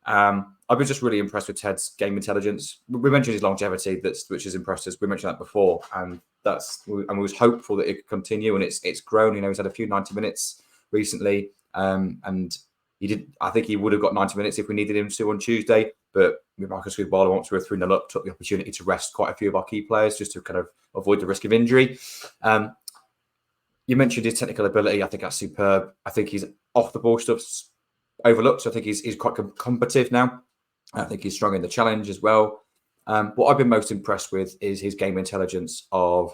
I've been just really impressed with Ted's game intelligence. We mentioned his longevity, which has impressed us. We mentioned that before, and we was hopeful that it could continue, and it's grown. You know, he's had a few 90 minutes recently, and I think he would have got 90 minutes if we needed him to on Tuesday. But Marcus Gudbala, once we were 3-0 up, took the opportunity to rest quite a few of our key players just to kind of avoid the risk of injury. You mentioned his technical ability. I think that's superb. I think his off the ball stuff's overlooked. So I think he's quite combative now. I think he's strong in the challenge as well. What I've been most impressed with is his game intelligence of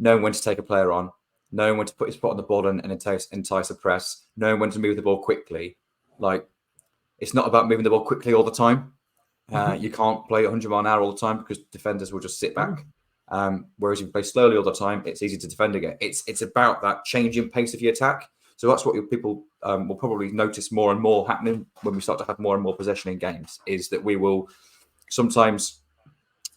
knowing when to take a player on, knowing when to put his foot on the ball and entice the press, knowing when to move the ball quickly. Like, it's not about moving the ball quickly all the time. You can't play 100 mile an hour all the time because defenders will just sit back. Whereas if you play slowly all the time, it's easy to defend again. It's about that changing pace of your attack. So that's what people will probably notice more and more happening when we start to have more and more possession in games, is that we will sometimes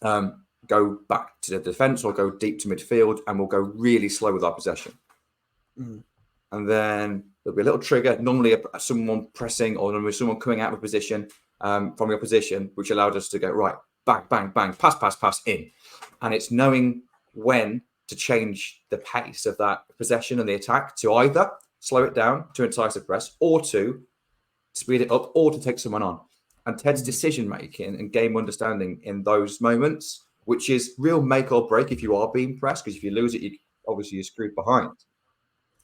go back to the defence or go deep to midfield, and we'll go really slow with our possession. And then there'll be a little trigger, normally someone pressing or normally someone coming out of a position from your position, which allowed us to go, right, bang, bang, bang, pass, in. And it's knowing when to change the pace of that possession and the attack to either slow it down to entice the press, or to speed it up, or to take someone on. And Ted's decision making and game understanding in those moments, which is real make or break if you are being pressed, because if you lose it, you're screwed behind.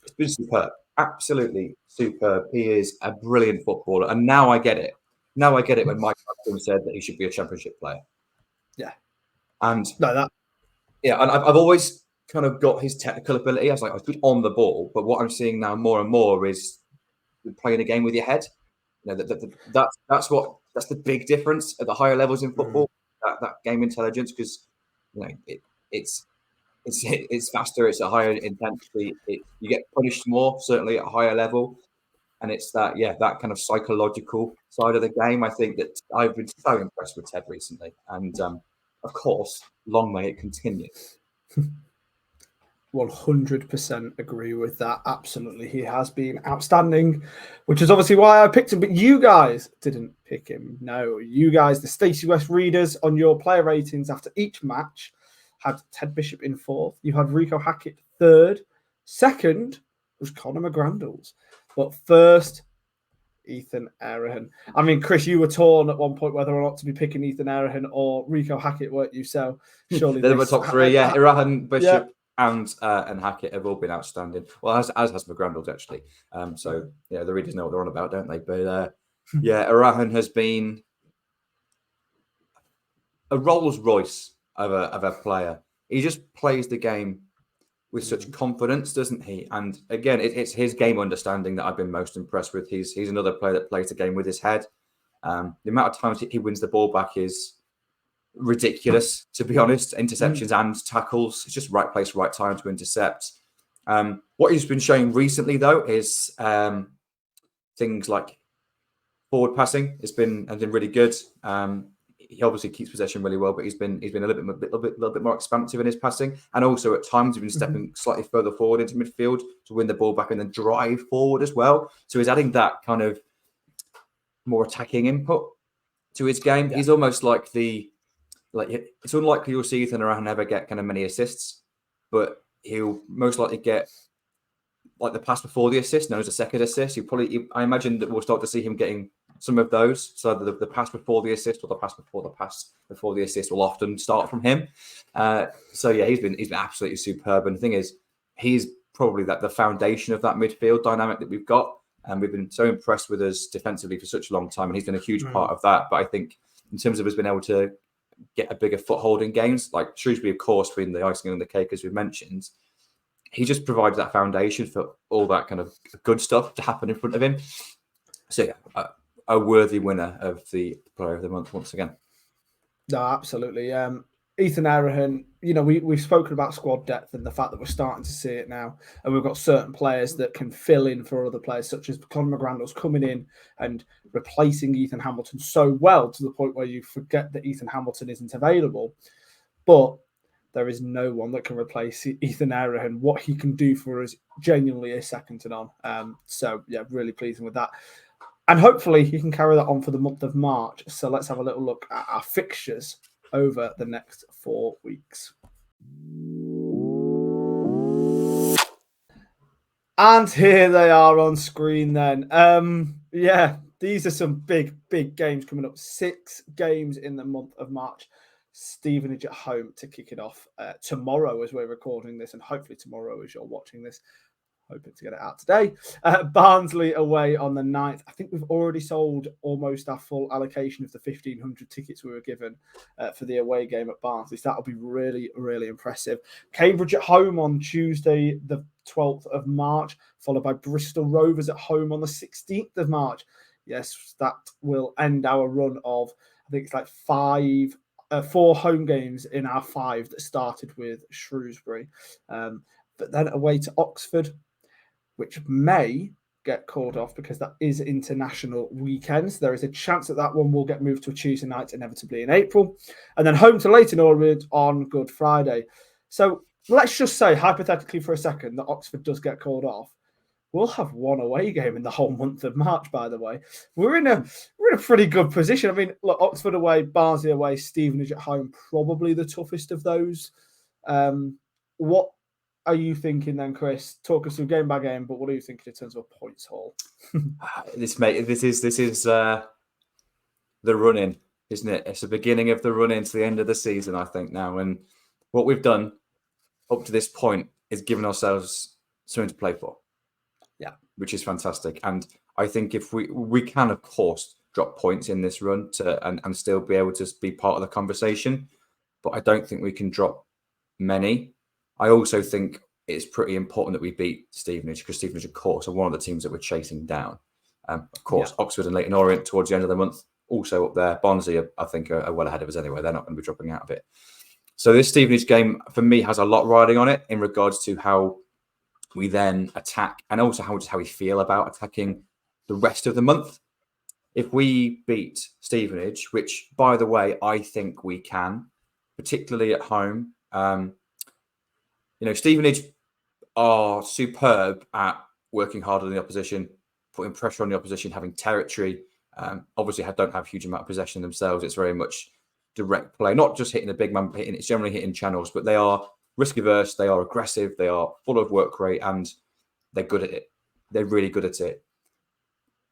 It's been superb, absolutely superb. He is a brilliant footballer, and now I get it. Now I get it when Mike said that he should be a championship player. Yeah, and yeah, and I've always kind of got his technical ability. I was good on the ball, but what I'm seeing now more and more is playing a game with your head. You know, that's the big difference at the higher levels in football. That game intelligence, because you know it's faster, it's a higher intensity. You get punished more, certainly at a higher level, and it's that kind of psychological side of the game. I think that I've been so impressed with Ted recently, and of course, long may it continue. 100% agree with that. Absolutely. He has been outstanding, which is obviously why I picked him. But you guys didn't pick him. No, you guys, the Stacey West readers, on your player ratings after each match, had Ted Bishop in 4th. You had Rico Hackett 3rd. 2nd was Conor McGrandles. But 1st, Ethan Errahan. I mean, Chris, you were torn at one point whether or not to be picking Ethan Errahan or Rico Hackett, weren't you? So surely they're my top 3. Yeah, Errahan, Bishop, and Hackett have all been outstanding. Well, as has McGrandles, actually. So yeah, the readers know what they're on about, don't they? But Errahan has been a Rolls Royce of a player. He just plays the game with such confidence, doesn't he? And again, it's his game understanding that I've been most impressed with. He's another player that plays the game with his head. The amount of times he wins the ball back is ridiculous, to be honest. Interceptions and tackles. It's just right place, right time to intercept. What he's been showing recently, though, is things like forward passing has been really good. He obviously keeps possession really well, but he's been a little bit more expansive in his passing, and also at times he's been stepping slightly further forward into midfield to win the ball back and then drive forward as well. So he's adding that kind of more attacking input to his game. He's almost like it's unlikely you'll see Ethan Errahan ever get kind of many assists, but he'll most likely get like the pass before the assist, known as a second assist. I imagine that we'll start to see him getting some of those. So the pass before the assist or the pass before the assist will often start from him. So yeah, he's been absolutely superb. And the thing is, he's probably the foundation of that midfield dynamic that we've got. And we've been so impressed with us defensively for such a long time, and he's been a huge part of that. But I think in terms of us being able to get a bigger foothold in games, like Shrewsbury, of course, being the icing on the cake, as we've mentioned, he just provides that foundation for all that kind of good stuff to happen in front of him. So yeah, a worthy winner of the Player of the Month once again. No, absolutely. Ethan Errahan, we've spoken about squad depth and the fact that we're starting to see it now. And we've got certain players that can fill in for other players, such as Conor McGrandle's coming in and replacing Ethan Hamilton so well to the point where you forget that Ethan Hamilton isn't available. But there is no one that can replace Ethan Errahan. What he can do for us genuinely is second to none. So, yeah, really pleasing with that. And hopefully he can carry that on for the month of March. So let's have a little look at our fixtures over the next 4 weeks. And here they are on screen then. Yeah, these are some big games coming up. 6 games in the month of March. Stevenage at home to kick it off tomorrow as we're recording this, and hopefully tomorrow as you're watching this. Hoping to get it out today. Barnsley away on the 9th. I think we've already sold almost our full allocation of the 1,500 tickets we were given for the away game at Barnsley. So that'll be really, really impressive. Cambridge at home on Tuesday, the 12th of March, followed by Bristol Rovers at home on the 16th of March. Yes, that will end our run of, I think it's like 4 home games in our 5 that started with Shrewsbury. But then away to Oxford, which may get called off because that is international weekends. There is a chance that one will get moved to a Tuesday night, inevitably in April. And then home to Leyton Orient on Good Friday. So let's just say, hypothetically for a second, that Oxford does get called off. We'll have 1 away game in the whole month of March, by the way. We're in a pretty good position. I mean, look, Oxford away, Barnsley away, Stevenage at home, probably the toughest of those. What are you thinking then, Chris? Talk us through game by game, but what are you thinking in terms of a points haul? This is the run-in, isn't it? It's the beginning of the run-in to the end of the season, I think, now. And what we've done up to this point is given ourselves something to play for. Yeah. Which is fantastic. And I think if we can, of course, drop points in this run and still be able to be part of the conversation, but I don't think we can drop many. I also think it's pretty important that we beat Stevenage because Stevenage, of course, are one of the teams that we're chasing down. Of course, yeah. Oxford and Leyton Orient towards the end of the month, also up there. Barnsley, I think, are well ahead of us anyway. They're not going to be dropping out of it. So this Stevenage game, for me, has a lot riding on it in regards to how we then attack and also how we feel about attacking the rest of the month. If we beat Stevenage, which, by the way, I think we can, particularly at home, Stevenage are superb at working hard on the opposition, putting pressure on the opposition, having territory. Obviously, don't have a huge amount of possession themselves. It's very much direct play, not just hitting a big man, it's generally hitting channels, but they are risk averse, they are aggressive, they are full of work rate, and they're good at it. They're really good at it.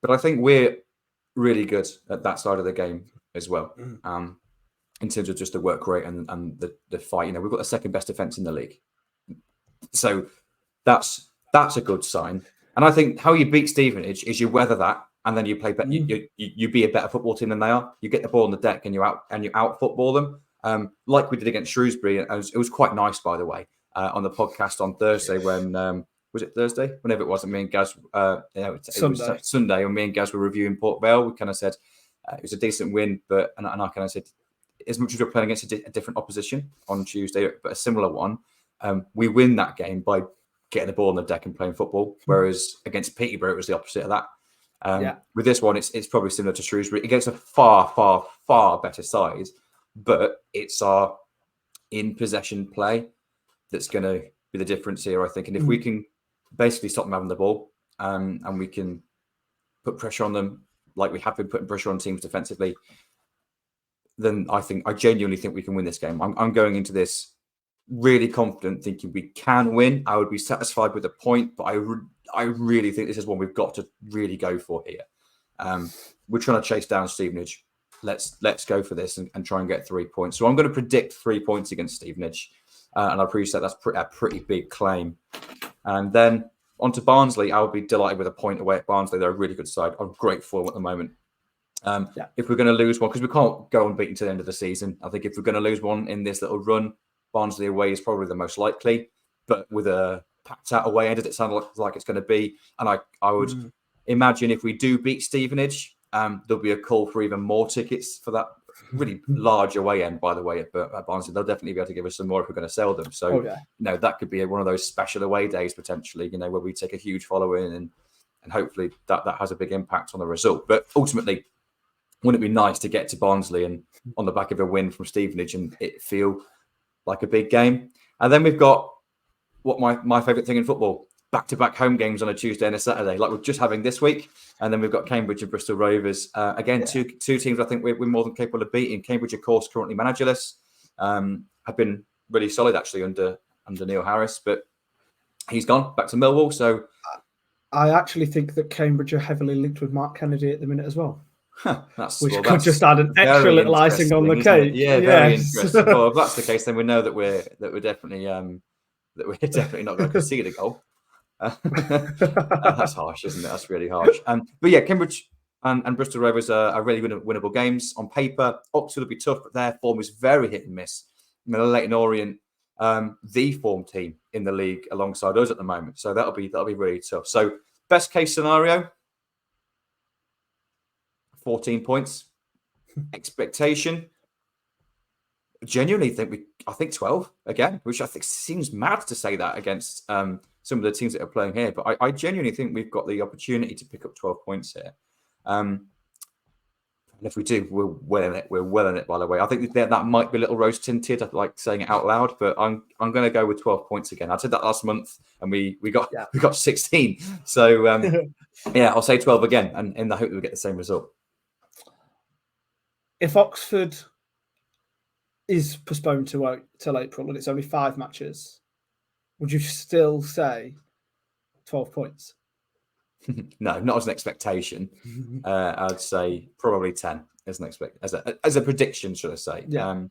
But I think we're really good at that side of the game as well, in terms of just the work rate and the fight. We've got the second best defence in the league. So that's a good sign. And I think how you beat Stevenage is you weather that, and then you play better. You be a better football team than they are. You get the ball on the deck and you out football them, like we did against Shrewsbury. It was quite nice, by the way, on the podcast on Thursday when was it Thursday? Whenever it was, me and Gaz, it was Sunday when me and Gaz were reviewing Port Vale. We kind of said it was a decent win, but and I kind of said, as much as we're playing against a different opposition on Tuesday, but a similar one. We win that game by getting the ball on the deck and playing football, whereas against Peterborough, it was the opposite of that. With this one, it's probably similar to Shrewsbury. Against a far, far, far better side, but it's our in-possession play that's going to be the difference here, I think. And if we can basically stop them having the ball and we can put pressure on them like we have been putting pressure on teams defensively, then I genuinely think we can win this game. I'm going into this really confident, thinking we can win. I would be satisfied with a point, but I really think this is one we've got to really go for here. We're trying to chase down Stevenage. Let's go for this and try and get 3 points. So I'm going to predict 3 points against Stevenage, and I appreciate that's a pretty big claim. And then on to Barnsley. I would be delighted with a point away at Barnsley. They're a really good side. I'm great for them at the moment. If we're going to lose one, because we can't go unbeaten to the end of the season, I think if we're going to lose one in this little run, Barnsley away is probably the most likely. But with a packed out away end, does it sound like it's going to be? And I would imagine if we do beat Stevenage, there'll be a call for even more tickets for that really large away end, by the way, at Barnsley. They'll definitely be able to give us some more if we're going to sell them. So, that could be one of those special away days potentially, where we take a huge following and hopefully that has a big impact on the result. But ultimately, wouldn't it be nice to get to Barnsley and on the back of a win from Stevenage and it feel like a big game? And then we've got what my favourite thing in football, back-to-back home games on a Tuesday and a Saturday, like we're just having this week. And then we've got Cambridge and Bristol Rovers. Two teams I think we're more than capable of beating. Cambridge, of course, currently managerless. Have been really solid, actually, under Neil Harris. But he's gone back to Millwall. So I actually think that Cambridge are heavily linked with Mark Kennedy at the minute as well. Which could just add an extra little icing on the cake. Yeah, very interesting. Well, if that's the case, then we know that we're definitely not going to concede a goal. That's harsh, isn't it? That's really harsh. But yeah, Cambridge and Bristol Rovers are really winnable games on paper. Oxford will be tough, but their form is very hit and miss. Leyton Orient, the form team in the league alongside us at the moment, so that'll be really tough. So best case scenario, 14 points. Expectation, genuinely I think 12 again, which I think seems mad to say that against some of the teams that are playing here, but I genuinely think we've got the opportunity to pick up 12 points here. And if we do, we're well in it. We're well in it, by the way. I think that might be a little rose tinted. I like saying it out loud, but I'm going to go with 12 points again. I said that last month, and we got 16. So I'll say 12 again, and in the hope that we get the same result. If Oxford is postponed till April and it's only 5 matches, would you still say 12 points? No, not as an expectation. I'd say probably 10 as a prediction, should I say? Yeah.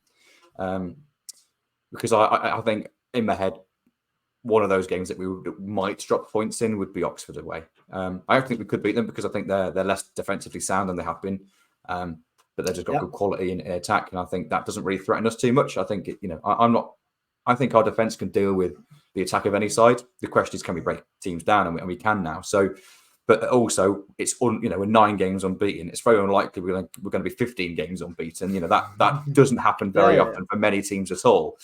Because I think in my head, one of those games that we might drop points in would be Oxford away. I think we could beat them because I think they're less defensively sound than they have been. But they've just got good quality in attack, and I think that doesn't really threaten us too much. I think I think our defense can deal with the attack of any side. The question is, can we break teams down? And we can now. So, but also it's we're 9 games unbeaten. It's very unlikely we're going to be 15 games unbeaten. That doesn't happen very often for many teams at all.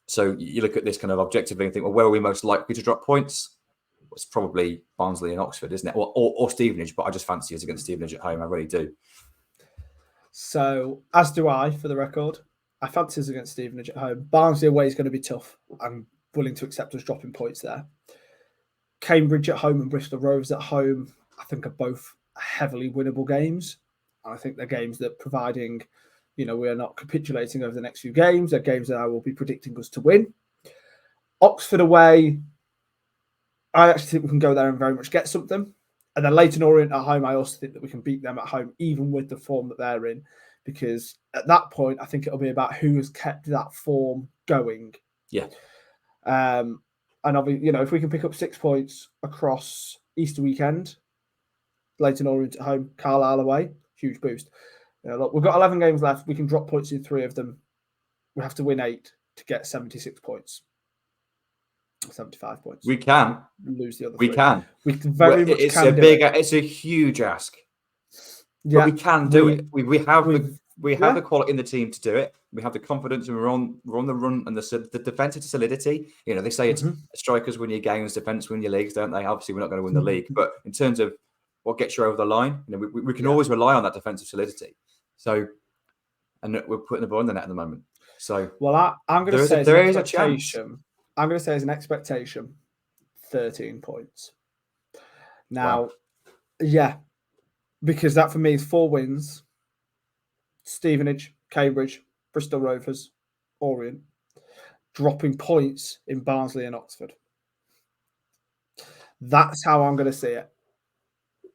So you look at this kind of objectively and think, well, where are we most likely to drop points? It's probably Barnsley and Oxford, isn't it? Or Stevenage, but I just fancy us against Stevenage at home. I really do. So, as do I, for the record. I fancy us against Stevenage at home. Barnsley away is going to be tough. I'm willing to accept us dropping points there. Cambridge at home and Bristol Rovers at home, I think, are both heavily winnable games. And I think they're games that, providing, we are not capitulating over the next few games, they're games that I will be predicting us to win. Oxford away, I actually think we can go there and very much get something. And then Leyton Orient at home, I also think that we can beat them at home, even with the form that they're in. Because at that point, I think it'll be about who has kept that form going. Yeah. And obviously, if we can pick up 6 points across Easter weekend, Leyton Orient at home, Carlisle away, huge boost. Look, we've got 11 games left. We can drop points in 3 of them. We have to win 8 to get 76 points. 75 points. We can lose the other. We 3. can. We very much it's can. It's a huge ask. Yeah, but we can do it. We have the quality in the team to do it. We have the confidence, and we're on the run, and the defensive solidity. They say it's strikers win your games, defense win your leagues, don't they? Obviously, we're not going to win the league, but in terms of what gets you over the line, we can always rely on that defensive solidity. So, and we're putting the ball in the net at the moment. So, well, I'm going to say there is a chance. I'm going to say as an expectation, 13 points. Now, because that for me is 4 wins. Stevenage, Cambridge, Bristol Rovers, Orient. dropping points in Barnsley and Oxford. That's how I'm going to see it.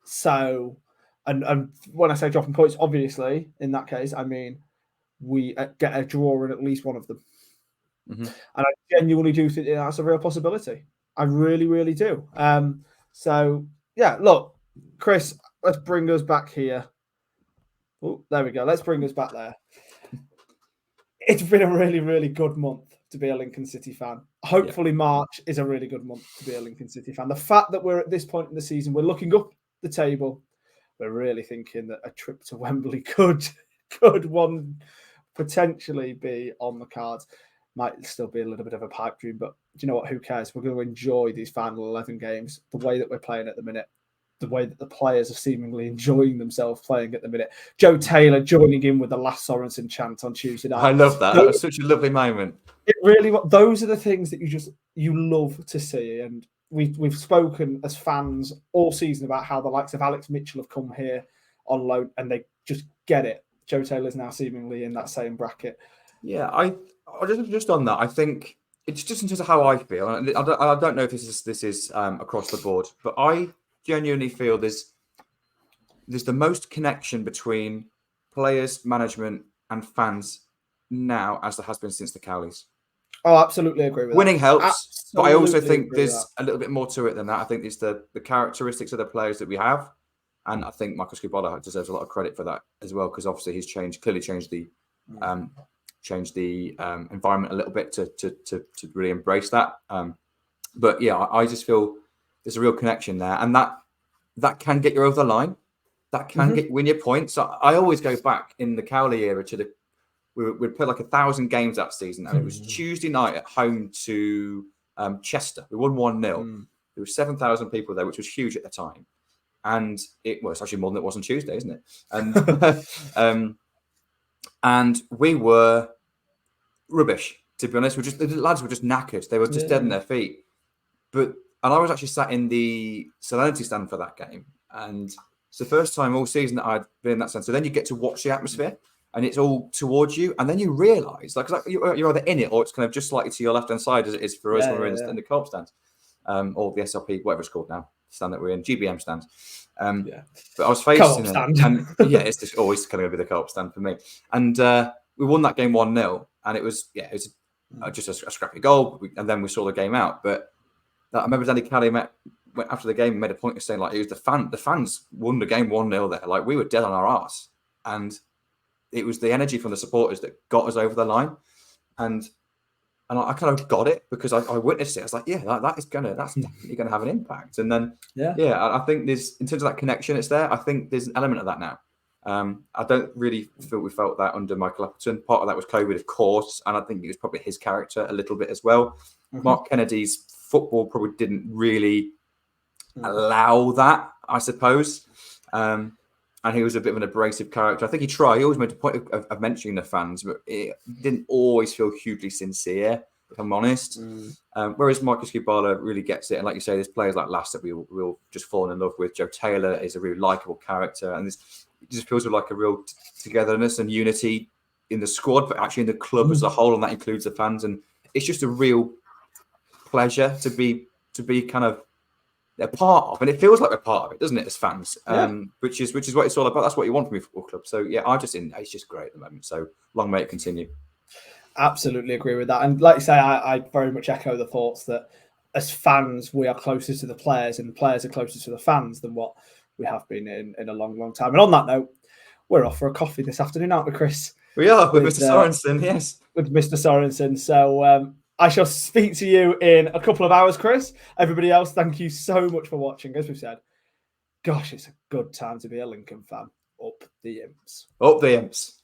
So, and when I say dropping points, obviously, in that case, I mean we get a draw in at least one of them. And I genuinely do think that's a real possibility. I really, really do. So, yeah, look, Chris, let's bring us back here. Oh, there we go. Let's bring us back there. It's been a really, really good month to be a Lincoln City fan. Hopefully March is a really good month to be a Lincoln City fan. The fact that we're at this point in the season, we're looking up the table, we're really thinking that a trip to Wembley could one potentially be on the cards. Might still be a little bit of a pipe dream, but do you know what? Who cares? We're going to enjoy these final 11 games the way that we're playing at the minute, the way that the players are seemingly enjoying themselves playing at the minute. Joe Taylor joining in with the last Sorensen chant on Tuesday night. I love that. That was such a lovely moment. It really, those are the things that you love to see. And we've spoken as fans all season about how the likes of Alex Mitchell have come here on loan and they just get it. Joe Taylor's now seemingly in that same bracket. Yeah, I just on that, I think it's just in terms of how I feel. I don't know if this is across the board, but I genuinely feel there's the most connection between players, management, and fans now as there has been since the Cowleys. Oh, absolutely agree with Winning that. helps, Absolutely, but I also think there's a little bit more to it than that. I think it's the characteristics of the players that we have, and I think Michael Skubala deserves a lot of credit for that as well, because obviously he's clearly changed the environment a little bit to really embrace that. But yeah, I just feel there's a real connection there, and that can get you over the line. That can get you win your points. So I always go back in the Cowley era to we'd play like 1,000 games that season, and it was Tuesday night at home to Chester. We won 1-0. There were 7,000 people there, which was huge at the time, and it's actually more than it was on Tuesday, isn't it? And and we were rubbish, to be honest. The lads were just knackered. They were just dead on their feet. And I was actually sat in the Serenity stand for that game, and it's the first time all season that I'd been in that stand. So then you get to watch the atmosphere, and it's all towards you, and then you realise, like you're either in it or it's kind of just slightly to your left-hand side, as it is for us when we're in the co-op stands, or the SLP, whatever it's called now, stand that we're in, GBM stands. But I was facing it, and it's just always kind of be the co-op stand for me. And we won that game 1-0, and it was just a scrappy goal, and then we saw the game out. But I remember Danny Kelly after the game made a point of saying, like, it was the fans won the game 1-0 there. Like, we were dead on our arse, and it was the energy from the supporters that got us over the line. And I kind of got it because I witnessed it. I was like, that's definitely gonna have an impact. And then I think there's, in terms of that connection, it's there. I think there's an element of that now. I don't really feel we felt that under Michael Appleton. Part of that was COVID, of course, and I think it was probably his character a little bit as well. Mark Kennedy's football probably didn't really allow that, I suppose. And he was a bit of an abrasive character. I think he tried. He always made a point of mentioning the fans, but it didn't always feel hugely sincere, if I'm honest. Whereas Marcus Skubala really gets it. And like you say, there's players like Lass that we'll just fallen in love with. Joe Taylor is a really likeable character. And it just feels like a real togetherness and unity in the squad, but actually in the club as a whole. And that includes the fans. And it's just a real pleasure to be kind of a part of, and it feels like we're part of it, doesn't it, as fans? Which is what it's all about. That's what you want from your football club. So yeah, it's just great at the moment. So long may it continue. Absolutely agree with that. And like you say, I very much echo the thoughts that as fans, we are closer to the players, and the players are closer to the fans than what we have been in a long, long time. And on that note, we're off for a coffee this afternoon, aren't we, Chris? We are with Mr. Sorensen, yes. With Mr. Sorensen. So I shall speak to you in a couple of hours, Chris. Everybody else, thank you so much for watching. As we've said, gosh, it's a good time to be a Lincoln fan. Up the Imps. Up the Imps.